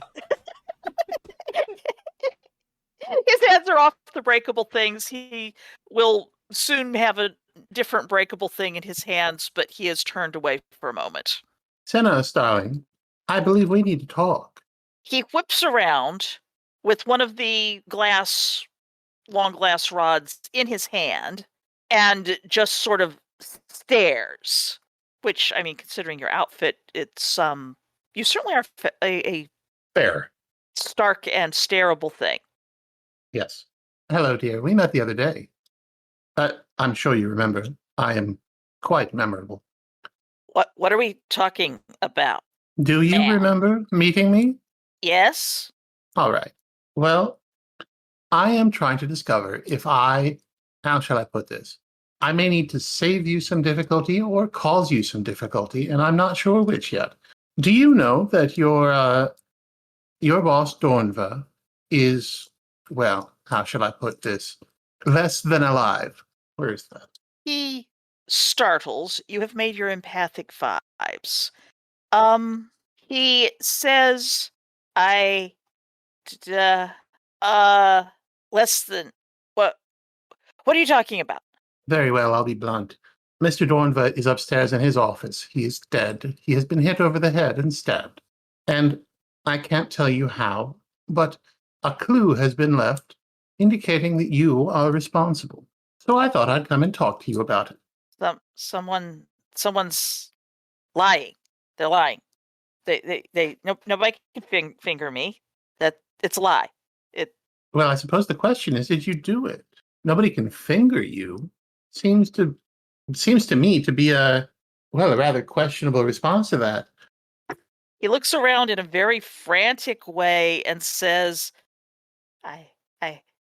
[SPEAKER 2] His hands are off the breakable things. He will soon have a different breakable thing in his hands, but he has turned away for a moment.
[SPEAKER 3] Senna, darling, I believe we need to talk.
[SPEAKER 2] He whips around with one of the long glass rods in his hand and just sort of stares, which, I mean, considering your outfit, it's, you certainly are a
[SPEAKER 3] Fair.
[SPEAKER 2] stark and stareable thing.
[SPEAKER 3] Yes. Hello, dear. We met the other day. I'm sure you remember. I am quite memorable.
[SPEAKER 2] What are we talking about?
[SPEAKER 3] Do you
[SPEAKER 2] Man.
[SPEAKER 3] remember meeting me?
[SPEAKER 2] Yes?
[SPEAKER 3] All right. Well, I am trying to discover if how shall I put this? I may need to save you some difficulty or cause you some difficulty, and I'm not sure which yet. Do you know that your boss, Dornva, is, well, how shall I put this? Less than alive. Where is that?
[SPEAKER 2] He startles. You have made your empathic vibes. He says, less than, what are you talking about?
[SPEAKER 3] Very well, I'll be blunt. Mr. Dornva is upstairs in his office. He is dead. He has been hit over the head and stabbed. And I can't tell you how, but a clue has been left indicating that you are responsible. So I thought I'd come and talk to you about it.
[SPEAKER 2] Someone's lying. They're lying. Nobody can finger me. That it's a lie.
[SPEAKER 3] Well, I suppose the question is, did you do it? Nobody can finger you. Seems to me to be a rather questionable response to that.
[SPEAKER 2] He looks around in a very frantic way and says,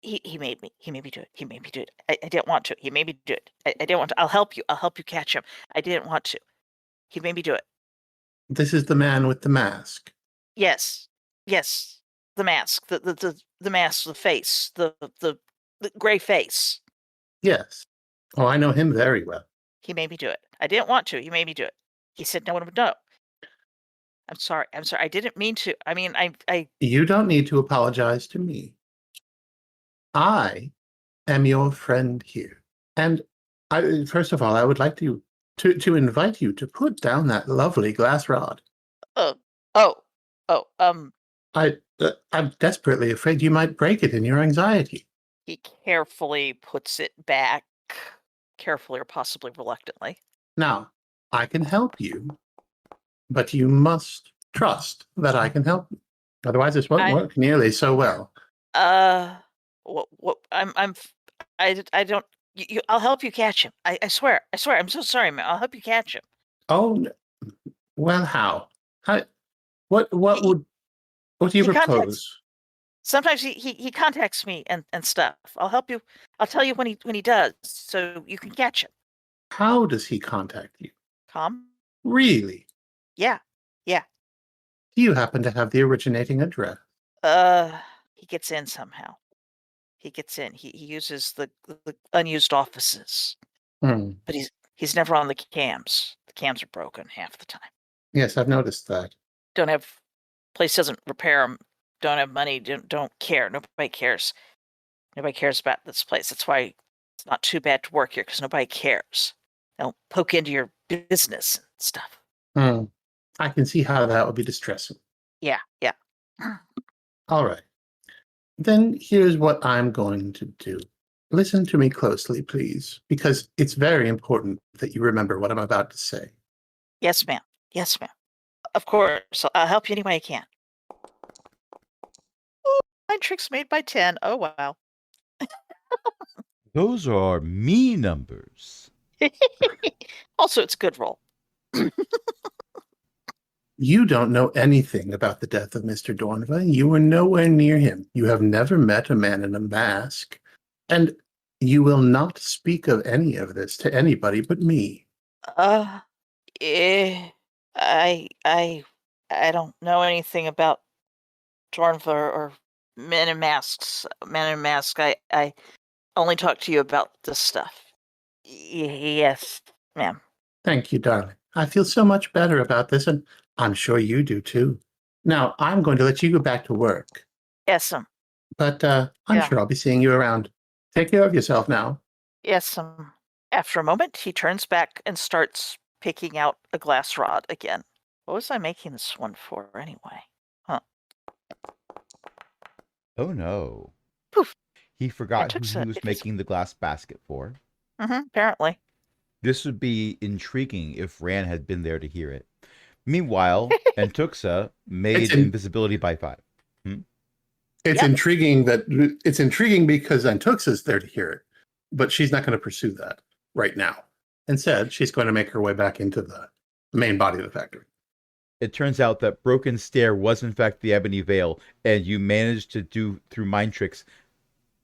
[SPEAKER 2] he made me do it. He made me do it. I didn't want to. He made me do it. I didn't want to. I'll help you catch him. I didn't want to. He made me do it.
[SPEAKER 3] This is the man with the mask.
[SPEAKER 2] Yes. The mask. The mask, the face, the gray face.
[SPEAKER 3] Yes. Oh, I know him very well.
[SPEAKER 2] He made me do it. I didn't want to. He made me do it. He said no one would know. I'm sorry. I didn't mean to. I mean, I.
[SPEAKER 3] You don't need to apologize to me. I am your friend here. And first of all, I would like to invite you to put down that lovely glass rod. I'm desperately afraid you might break it in your anxiety.
[SPEAKER 2] He carefully puts it back, carefully or possibly reluctantly.
[SPEAKER 3] Now, I can help you, but you must trust that I can help you. Otherwise, this won't work nearly so well.
[SPEAKER 2] I don't. I'll help you catch him. I swear. I'm so sorry, man. I'll help you catch him.
[SPEAKER 3] Oh, well, how? What do you propose?
[SPEAKER 2] Sometimes he contacts me and stuff. I'll help you. I'll tell you when he does, so you can catch him.
[SPEAKER 3] How does he contact you? Really?
[SPEAKER 2] Yeah.
[SPEAKER 3] Do you happen to have the originating address?
[SPEAKER 2] He gets in somehow. He gets in. He uses the unused offices. But he's never on the cams. The cams are broken half the time.
[SPEAKER 3] Yes, I've noticed that.
[SPEAKER 2] Place doesn't repair them. Don't have money. Don't care. Nobody cares. Nobody cares about this place. That's why it's not too bad to work here, because nobody cares. They'll poke into your business and stuff.
[SPEAKER 3] I can see how that would be distressing.
[SPEAKER 2] Yeah.
[SPEAKER 3] All right. Then here's what I'm going to do. Listen to me closely, please, because it's very important that you remember what I'm about to say.
[SPEAKER 2] Yes, ma'am. Yes, ma'am. Of course. I'll help you any way I can. Ooh, mind tricks made by 10. Oh, wow.
[SPEAKER 1] Those are me numbers.
[SPEAKER 2] Also, it's a good roll.
[SPEAKER 3] You don't know anything about the death of Mr. Dornva. You were nowhere near him. You have never met a man in a mask. And you will not speak of any of this to anybody but me.
[SPEAKER 2] Eh, I don't know anything about Dornva or men in masks. Men in masks. I only talk to you about this stuff. Yes, ma'am.
[SPEAKER 3] Thank you, darling. I feel so much better about this, and I'm sure you do too. Now, I'm going to let you go back to work,
[SPEAKER 2] Yes,
[SPEAKER 3] but I'm
[SPEAKER 2] Yeah.
[SPEAKER 3] sure I'll be seeing you around. Take care of yourself now.
[SPEAKER 2] yes. After a moment, he turns back and starts picking out a glass rod again. What was I making this one for anyway?
[SPEAKER 1] Oh no.
[SPEAKER 2] Poof.
[SPEAKER 1] He forgot who
[SPEAKER 2] Antuxa,
[SPEAKER 1] he was
[SPEAKER 2] if it's-
[SPEAKER 1] making the glass basket for.
[SPEAKER 2] Apparently.
[SPEAKER 1] This would be intriguing if Ran had been there to hear it. Meanwhile, Antuxa made invisibility by 5.
[SPEAKER 3] It's
[SPEAKER 2] Yep.
[SPEAKER 3] intriguing because Antuxa's there to hear it, but she's not going to pursue that right now. Instead, she's going to make her way back into the main body of the factory.
[SPEAKER 1] It turns out that Broken Stair was in fact the Ebony Veil, and you managed to do through mind tricks,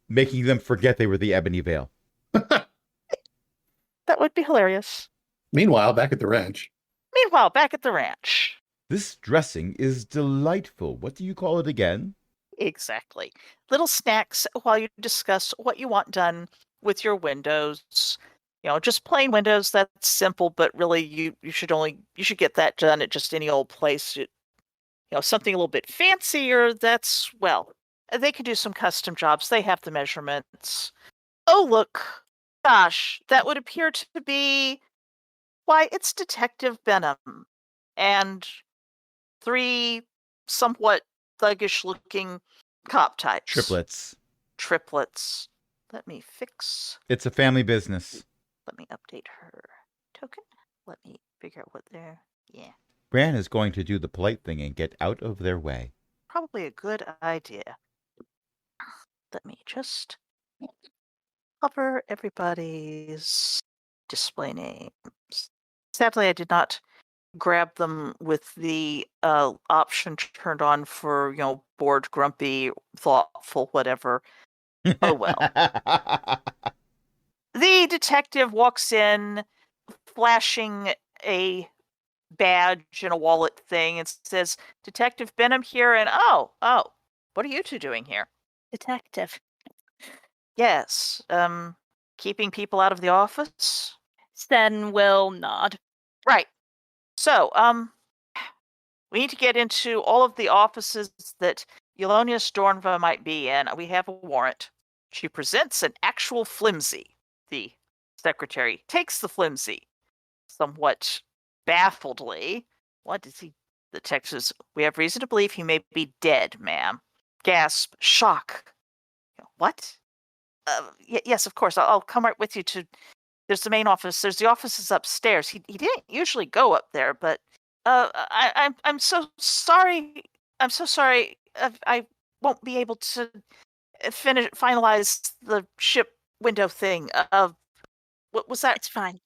[SPEAKER 1] making them forget they were the Ebony Veil.
[SPEAKER 2] That would be hilarious.
[SPEAKER 3] Meanwhile, back at the ranch.
[SPEAKER 2] Meanwhile, back at the ranch.
[SPEAKER 1] This dressing is delightful. What do you call it again?
[SPEAKER 2] Exactly. Little snacks while you discuss what you want done with your windows. Just plain windows, that's simple, but really you should get that done at just any old place. Something a little bit fancier, that's, well, they can do some custom jobs. They have the measurements. Oh, look. Gosh, that would appear to be, why, it's Detective Benham and 3 somewhat thuggish-looking cop types. Triplets. Let me fix.
[SPEAKER 1] It's a family business.
[SPEAKER 2] Let me update her token. Let me figure out what they're... Yeah.
[SPEAKER 1] Bran is going to do the polite thing and get out of their way.
[SPEAKER 2] Probably a good idea. Let me just cover everybody's display names. Sadly, I did not grab them with the option turned on for, bored, grumpy, thoughtful, whatever. Oh, well. The detective walks in, flashing a badge and a wallet thing, and says, "Detective Benham here," and oh, what are you two doing here?
[SPEAKER 4] Detective.
[SPEAKER 2] Yes, keeping people out of the office?
[SPEAKER 4] Sen will nod.
[SPEAKER 2] Right. So, we need to get into all of the offices that Yelonius Dornva might be in. We have a warrant. She presents an actual flimsy. The secretary takes the flimsy, somewhat baffledly. What does he? The text says, "We have reason to believe he may be dead, ma'am." Gasp, shock. What? Yes, of course. I'll come right with you to. There's the main office. There's the offices upstairs. He didn't usually go up there, but I'm so sorry. I'm so sorry. I won't be able to finalize the ship window thing. What was that?
[SPEAKER 4] It's fine.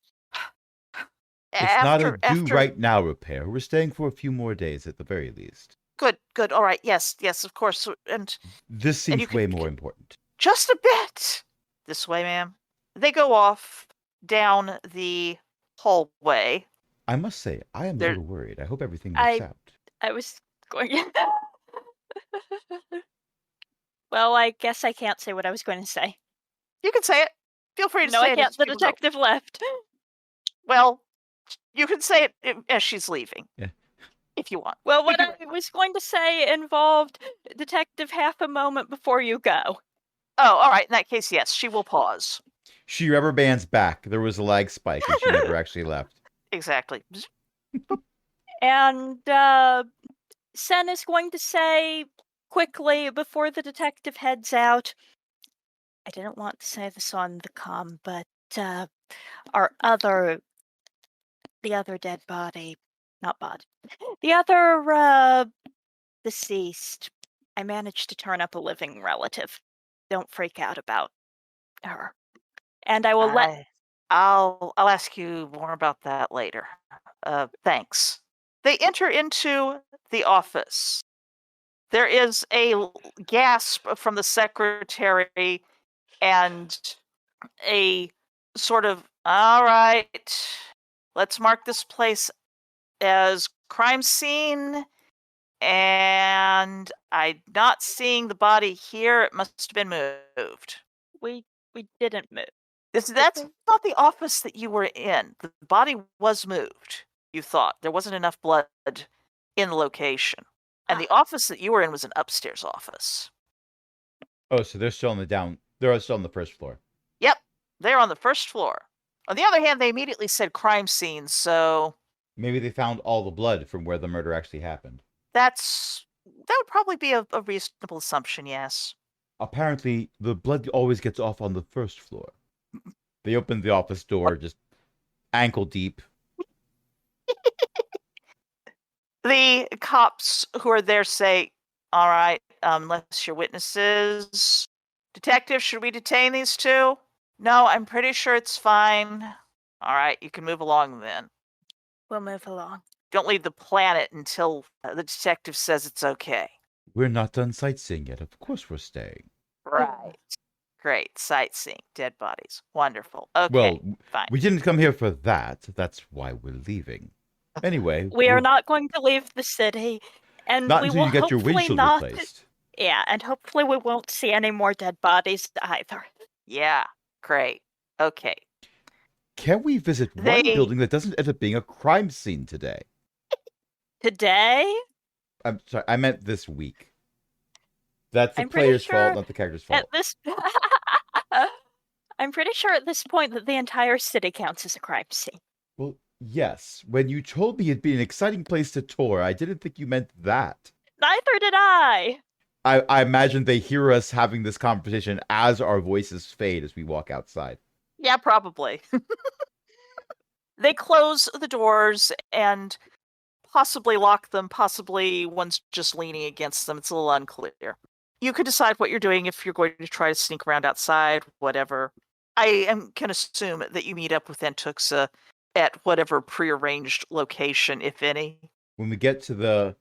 [SPEAKER 1] It's not a do right now repair. We're staying for a few more days at the very least.
[SPEAKER 2] Good. All right. Yes, of course. And
[SPEAKER 1] this seems way more important.
[SPEAKER 2] Just a bit. This way, ma'am. They go off down the hallway.
[SPEAKER 1] I must say, I am a little worried. I hope everything works out.
[SPEAKER 4] I was going... Well, I guess I can't say what I was going to say.
[SPEAKER 2] You can say it. Feel free to say it.
[SPEAKER 4] No, I can't. The detective left.
[SPEAKER 2] Well, you can say it as she's leaving.
[SPEAKER 1] Yeah.
[SPEAKER 2] If you want.
[SPEAKER 4] Well, what I was going to say involved detective half a moment before you go.
[SPEAKER 2] Oh, all right. In that case, yes, she will pause.
[SPEAKER 1] She rubber bands back. There was a lag spike and she never actually left.
[SPEAKER 2] Exactly.
[SPEAKER 4] And Sen is going to say quickly before the detective heads out, didn't want to say this on the comm, but our other, the other dead body, not body, the other deceased, I managed to turn up a living relative. Don't freak out about her. And I will let.
[SPEAKER 2] I'll ask you more about that later. Thanks. They enter into the office. There is a gasp from the secretary and a sort of, all right, let's mark this place as crime scene. And I'm not seeing the body here. It must have been moved.
[SPEAKER 4] We didn't move.
[SPEAKER 2] That's not the office that you were in. The body was moved. You thought there wasn't enough blood in the location. And the office that you were in was an upstairs office.
[SPEAKER 1] Oh, so they're still they're still on the first floor.
[SPEAKER 2] Yep, they're on the first floor. On the other hand, they immediately said crime scene, so
[SPEAKER 1] Maybe they found all the blood from where the murder actually happened.
[SPEAKER 2] that would probably be a reasonable assumption, yes.
[SPEAKER 1] Apparently, the blood always gets off on the first floor. They opened the office door just ankle deep.
[SPEAKER 2] The cops who are there say, all right, unless you're witnesses. Detective, should we detain these two? No, I'm pretty sure it's fine. All right, you can move along then.
[SPEAKER 4] We'll move along.
[SPEAKER 2] Don't leave the planet until the detective says it's okay.
[SPEAKER 1] We're not done sightseeing yet. Of course we're staying.
[SPEAKER 2] Right. Great. Sightseeing. Dead bodies. Wonderful. Okay,
[SPEAKER 1] Well,
[SPEAKER 2] fine.
[SPEAKER 1] we didn't come here for that. That's why we're leaving. Anyway.
[SPEAKER 4] We are not going to leave the city. And
[SPEAKER 1] Not
[SPEAKER 4] we
[SPEAKER 1] until
[SPEAKER 4] will
[SPEAKER 1] you get your
[SPEAKER 4] hopefully
[SPEAKER 1] windshield
[SPEAKER 4] not.
[SPEAKER 1] replaced.
[SPEAKER 4] Yeah, and hopefully we won't see any more dead bodies either.
[SPEAKER 2] Yeah, great. Okay.
[SPEAKER 1] Can we visit one building that doesn't end up being a crime scene today?
[SPEAKER 4] Today?
[SPEAKER 1] I'm sorry, I meant this week. That's the
[SPEAKER 4] I'm pretty
[SPEAKER 1] player's
[SPEAKER 4] sure
[SPEAKER 1] fault, not the character's fault.
[SPEAKER 4] At this, I'm pretty sure at this point that the entire city counts as a crime scene.
[SPEAKER 1] Well, yes. When you told me it'd be an exciting place to tour, I didn't think you meant that.
[SPEAKER 4] Neither did I.
[SPEAKER 1] I imagine they hear us having this conversation as our voices fade as we walk outside.
[SPEAKER 2] Yeah, probably. They close the doors and possibly lock them, possibly one's just leaning against them. It's a little unclear. You could decide what you're doing if you're going to try to sneak around outside, whatever. I can assume that you meet up with Antuxa at whatever prearranged location, if any.
[SPEAKER 1] When we get to the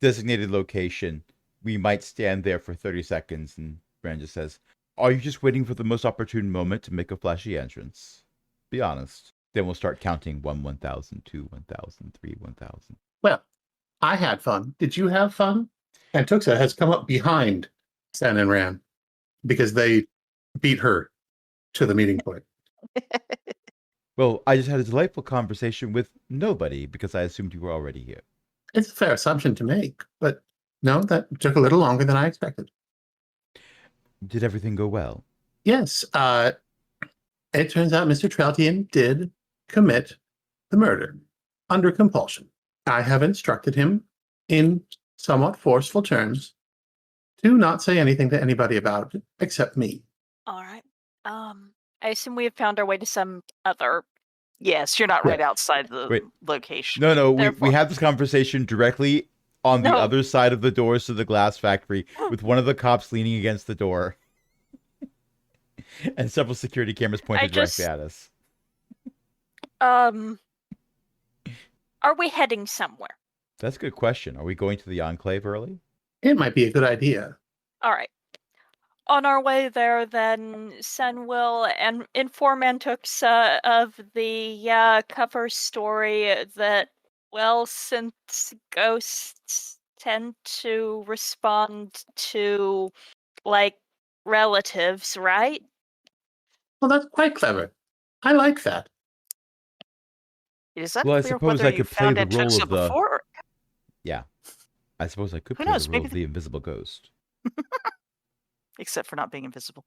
[SPEAKER 1] designated location, we might stand there for 30 seconds, and Brand just says, are you just waiting for the most opportune moment to make a flashy entrance? Be honest. Then we'll start counting 1, 1,000, 2, 1,000, 3, 1,000.
[SPEAKER 3] Well, I had fun. Did you have fun? Antuxa has come up behind San and Ran because they beat her to the meeting point.
[SPEAKER 1] Well, I just had a delightful conversation with nobody because I assumed you were already here.
[SPEAKER 3] It's a fair assumption to make, but no, that took a little longer than I expected.
[SPEAKER 1] Did everything go well?
[SPEAKER 3] Yes. It turns out Mr. Troutian did commit the murder under compulsion. I have instructed him in somewhat forceful terms to not say anything to anybody about it except me.
[SPEAKER 4] All right. I assume we have found our way to some other.
[SPEAKER 2] Yes, you're not right outside the location.
[SPEAKER 1] No, we had this conversation directly on the
[SPEAKER 4] No.
[SPEAKER 1] other side of the doors to the glass factory with one of the cops leaning against the door and several security cameras pointed directly at us.
[SPEAKER 4] Are we heading somewhere?
[SPEAKER 1] That's a good question. Are we going to the enclave early?
[SPEAKER 3] It might be a good idea.
[SPEAKER 4] All right. On our way there, then, Sen will inform Antuxa of the cover story that, well, since ghosts tend to respond to, like, relatives, right?
[SPEAKER 3] Well, that's quite clever. I like that.
[SPEAKER 2] It is
[SPEAKER 1] Well, I
[SPEAKER 2] unclear
[SPEAKER 1] suppose
[SPEAKER 2] whether
[SPEAKER 1] I
[SPEAKER 2] you
[SPEAKER 1] could play
[SPEAKER 2] found
[SPEAKER 1] the role
[SPEAKER 2] Antuxa
[SPEAKER 1] of the...
[SPEAKER 2] before.
[SPEAKER 1] Yeah. I suppose I could
[SPEAKER 2] Who
[SPEAKER 1] play
[SPEAKER 2] knows,
[SPEAKER 1] the role
[SPEAKER 2] maybe
[SPEAKER 1] of the invisible ghost.
[SPEAKER 2] Except for not being invisible.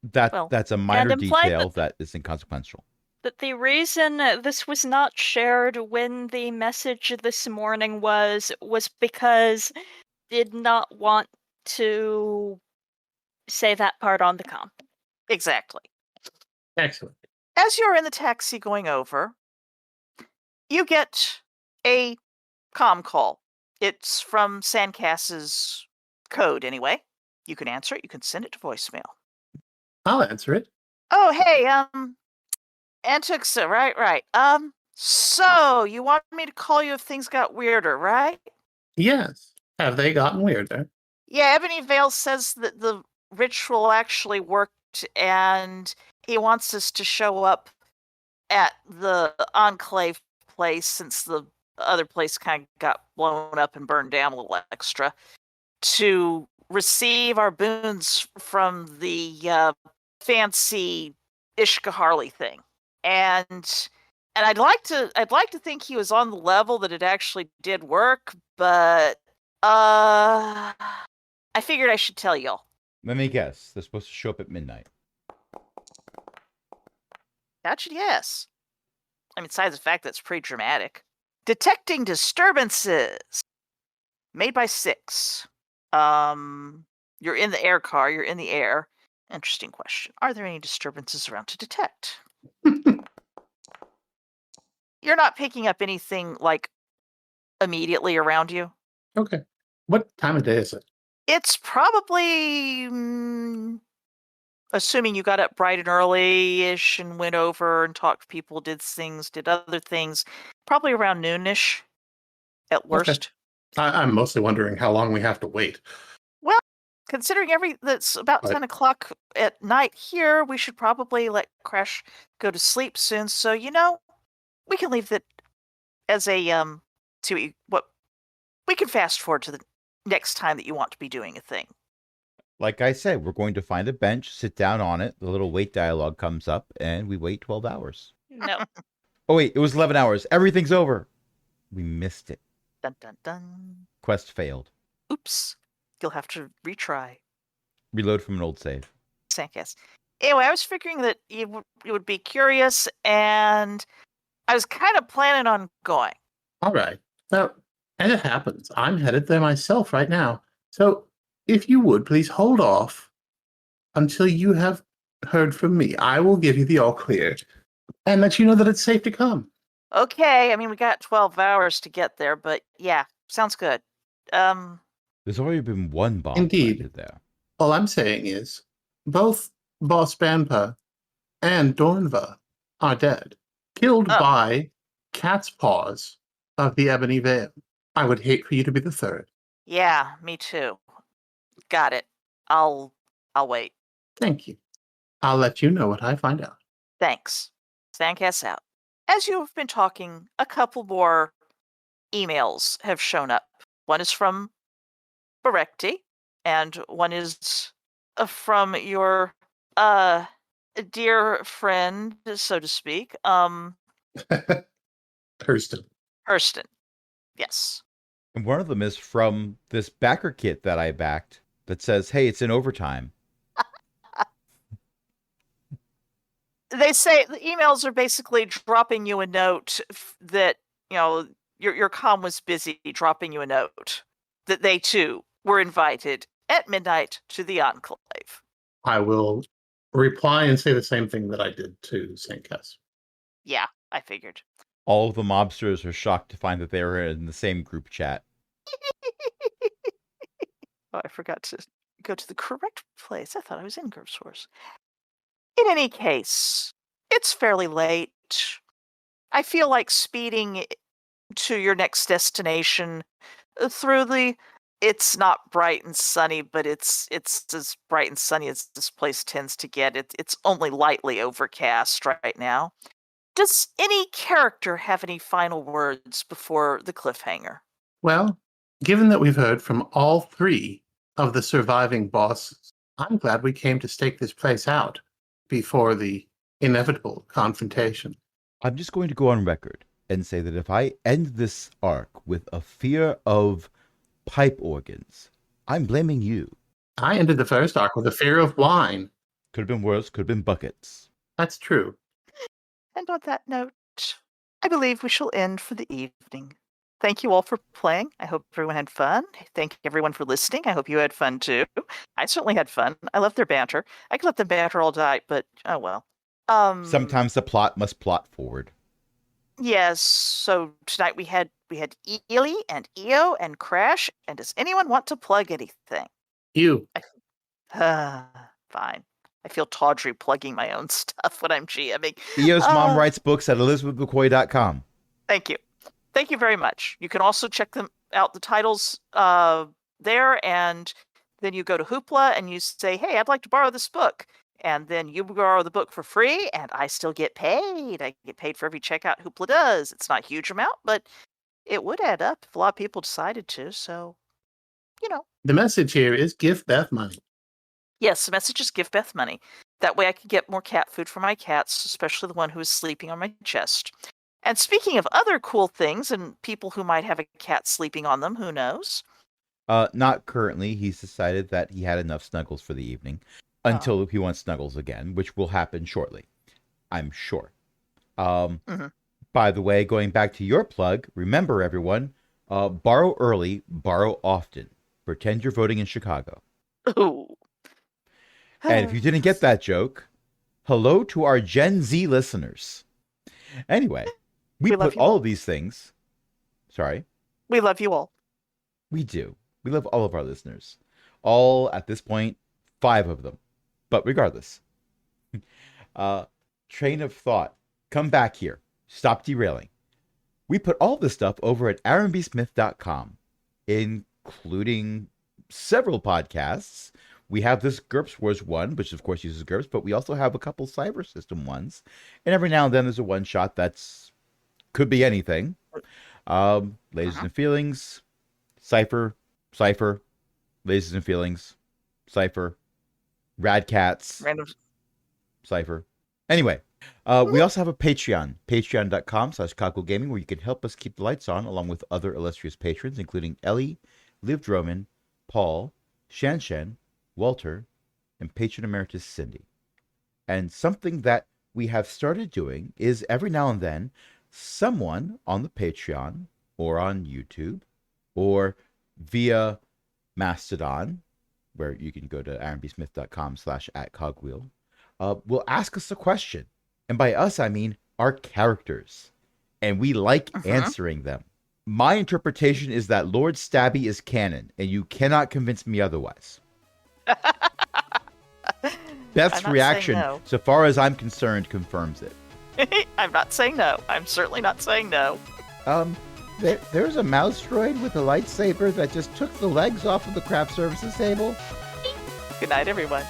[SPEAKER 1] That's a minor
[SPEAKER 4] implied
[SPEAKER 1] detail that is inconsequential.
[SPEAKER 4] That the reason this was not shared when the message this morning was because did not want to say that part on the comm.
[SPEAKER 2] Exactly.
[SPEAKER 3] Excellent.
[SPEAKER 2] As you're in the taxi going over, you get a comm call. It's from Sandcast's code, anyway. You can answer it. You can send it to voicemail.
[SPEAKER 3] I'll answer it.
[SPEAKER 2] Oh, hey, Antuxa, right. So you want me to call you if things got weirder, right?
[SPEAKER 3] Yes. Have they gotten weirder?
[SPEAKER 2] Yeah, Ebony Vale says that the ritual actually worked, and he wants us to show up at the enclave place since the other place kind of got blown up and burned down a little extra to receive our boons from the fancy Ishka Harley thing. And I'd like to think he was on the level that it actually did work, but I figured I should tell y'all.
[SPEAKER 1] Let me guess. They're supposed to show up at midnight.
[SPEAKER 2] Gotcha, yes. I mean, besides the fact that it's pretty dramatic. Detecting disturbances. Made by 6. You're in the air car. You're in the air. Interesting question. Are there any disturbances around to detect? You're not picking up anything, like, immediately around you.
[SPEAKER 3] Okay. What time of day is it?
[SPEAKER 2] It's probably, assuming you got up bright and early-ish and went over and talked to people, did other things, probably around noonish at worst.
[SPEAKER 3] I'm mostly wondering how long we have to wait.
[SPEAKER 2] Well, considering that's about
[SPEAKER 3] Right.
[SPEAKER 2] 10 o'clock at night here, we should probably let Crash go to sleep soon. So, we can leave that as a, what we can fast forward to the next time that you want to be doing a thing.
[SPEAKER 1] Like I said, we're going to find a bench, sit down on it. The little wait dialogue comes up, and we wait 12 hours.
[SPEAKER 4] No.
[SPEAKER 1] Oh, wait, it was 11 hours. Everything's over. We missed it.
[SPEAKER 2] Dun, dun, dun.
[SPEAKER 1] Quest failed.
[SPEAKER 2] Oops. You'll have to retry.
[SPEAKER 1] Reload from an old save.
[SPEAKER 2] Sandcast. Anyway, I was figuring that you would be curious, and I was kind of planning on going.
[SPEAKER 3] All right. Now, as it happens, I'm headed there myself right now. So, if you would, please hold off until you have heard from me. I will give you the all clear and let you know that it's safe to come.
[SPEAKER 2] Okay, I mean, we got 12 hours to get there, but yeah, sounds good.
[SPEAKER 1] There's already been one bomb
[SPEAKER 3] Indeed.
[SPEAKER 1] planted there.
[SPEAKER 3] All I'm saying is, both Boss Bampa and Dornva are dead, killed by cat's paws of the Ebony Veil. I would hate for you to be the third.
[SPEAKER 2] Yeah, me too. Got it. I'll wait.
[SPEAKER 3] Thank you. I'll let you know what I find out.
[SPEAKER 2] Thanks. Sandcast out. As you have been talking, a couple more emails have shown up. One is from Berekti, and one is from your dear friend, so to speak,
[SPEAKER 3] Hurston.
[SPEAKER 2] Hurston. Yes.
[SPEAKER 1] And one of them is from this backer kit that I backed that says, hey, it's in overtime.
[SPEAKER 2] They say the emails are basically dropping you a note that, your comm was busy, dropping you a note that they too were invited at midnight to the enclave.
[SPEAKER 3] I will reply and say the same thing that I did to St. Cass.
[SPEAKER 2] Yeah, I figured.
[SPEAKER 1] All of the mobsters are shocked to find that they were in the same group chat.
[SPEAKER 2] Oh, I forgot to go to the correct place. I thought I was in GURPS Source. In any case, it's fairly late. I feel like speeding to your next destination through it's not bright and sunny, but it's as bright and sunny as this place tends to get. It's only lightly overcast right now. Does any character have any final words before the cliffhanger?
[SPEAKER 3] Well, given that we've heard from all 3 of the surviving bosses, I'm glad we came to stake this place out before the inevitable confrontation.
[SPEAKER 1] I'm just going to go on record and say that if I end this arc with a fear of pipe organs, I'm blaming you.
[SPEAKER 3] I ended the first arc with a fear of wine.
[SPEAKER 1] Could have been worse, could have been buckets.
[SPEAKER 3] That's true.
[SPEAKER 2] And on that note, I believe we shall end for the evening. Thank you all for playing. I hope everyone had fun. Thank everyone for listening. I hope you had fun too. I certainly had fun. I love their banter. I could let them banter all night, but oh well.
[SPEAKER 1] Sometimes the plot must plot forward.
[SPEAKER 2] Yes. So tonight we had Ely and Eo and Crash. And does anyone want to plug anything?
[SPEAKER 3] You.
[SPEAKER 2] Fine. I feel tawdry plugging my own stuff when I'm GMing.
[SPEAKER 1] Eo's mom writes books at elizabethmccoy.com.
[SPEAKER 2] Thank you. Thank you very much. You can also check them out, the titles there, and then you go to Hoopla and you say, hey, I'd like to borrow this book. And then you borrow the book for free, and I still get paid. I get paid for every checkout Hoopla does. It's not a huge amount, but it would add up if a lot of people decided to. So,
[SPEAKER 3] The message here is give Beth money.
[SPEAKER 2] Yes, the message is give Beth money. That way I can get more cat food for my cats, especially the one who is sleeping on my chest. And speaking of other cool things and people who might have a cat sleeping on them, who knows?
[SPEAKER 1] Not currently. He's decided that he had enough snuggles for the evening until he wants snuggles again, which will happen shortly, I'm sure. By the way, going back to your plug, remember everyone, borrow early, borrow often. Pretend you're voting in Chicago.
[SPEAKER 2] Ooh.
[SPEAKER 1] And if you didn't get that joke, hello to our Gen Z listeners. Anyway, we put all of these things. Sorry.
[SPEAKER 2] We love you all.
[SPEAKER 1] We do. We love all of our listeners. All, at this point, 5 of them. But regardless. Train of thought. Come back here. Stop derailing. We put all this stuff over at aaronbsmith.com, including several podcasts. We have this GURPS Wars one, which of course uses GURPS, but we also have a couple cyber system ones. And every now and then there's a one shot that's could be anything. Lasers and Feelings, Cypher, Lasers and Feelings, Cypher, Rad Cats,
[SPEAKER 2] Random.
[SPEAKER 1] Cypher. Anyway, we also have a Patreon, patreon.com/CogwheelGaming, where you can help us keep the lights on, along with other illustrious patrons, including Ellie, Liv Droman, Paul, Shan, Walter, and patron emeritus Cindy. And something that we have started doing is every now and then, someone on the Patreon or on YouTube or via Mastodon, where you can go to aaronbsmith.com/@cogwheel, will ask us a question. And by us, I mean our characters. And we like answering them. My interpretation is that Lord Stabby is canon, and you cannot convince me otherwise. Beth's reaction,
[SPEAKER 2] no.
[SPEAKER 1] so far as I'm concerned, confirms it.
[SPEAKER 2] I'm not saying no. I'm certainly not saying no.
[SPEAKER 1] There's a mouse droid with a lightsaber that just took the legs off of the craft services table.
[SPEAKER 2] Good night, everyone.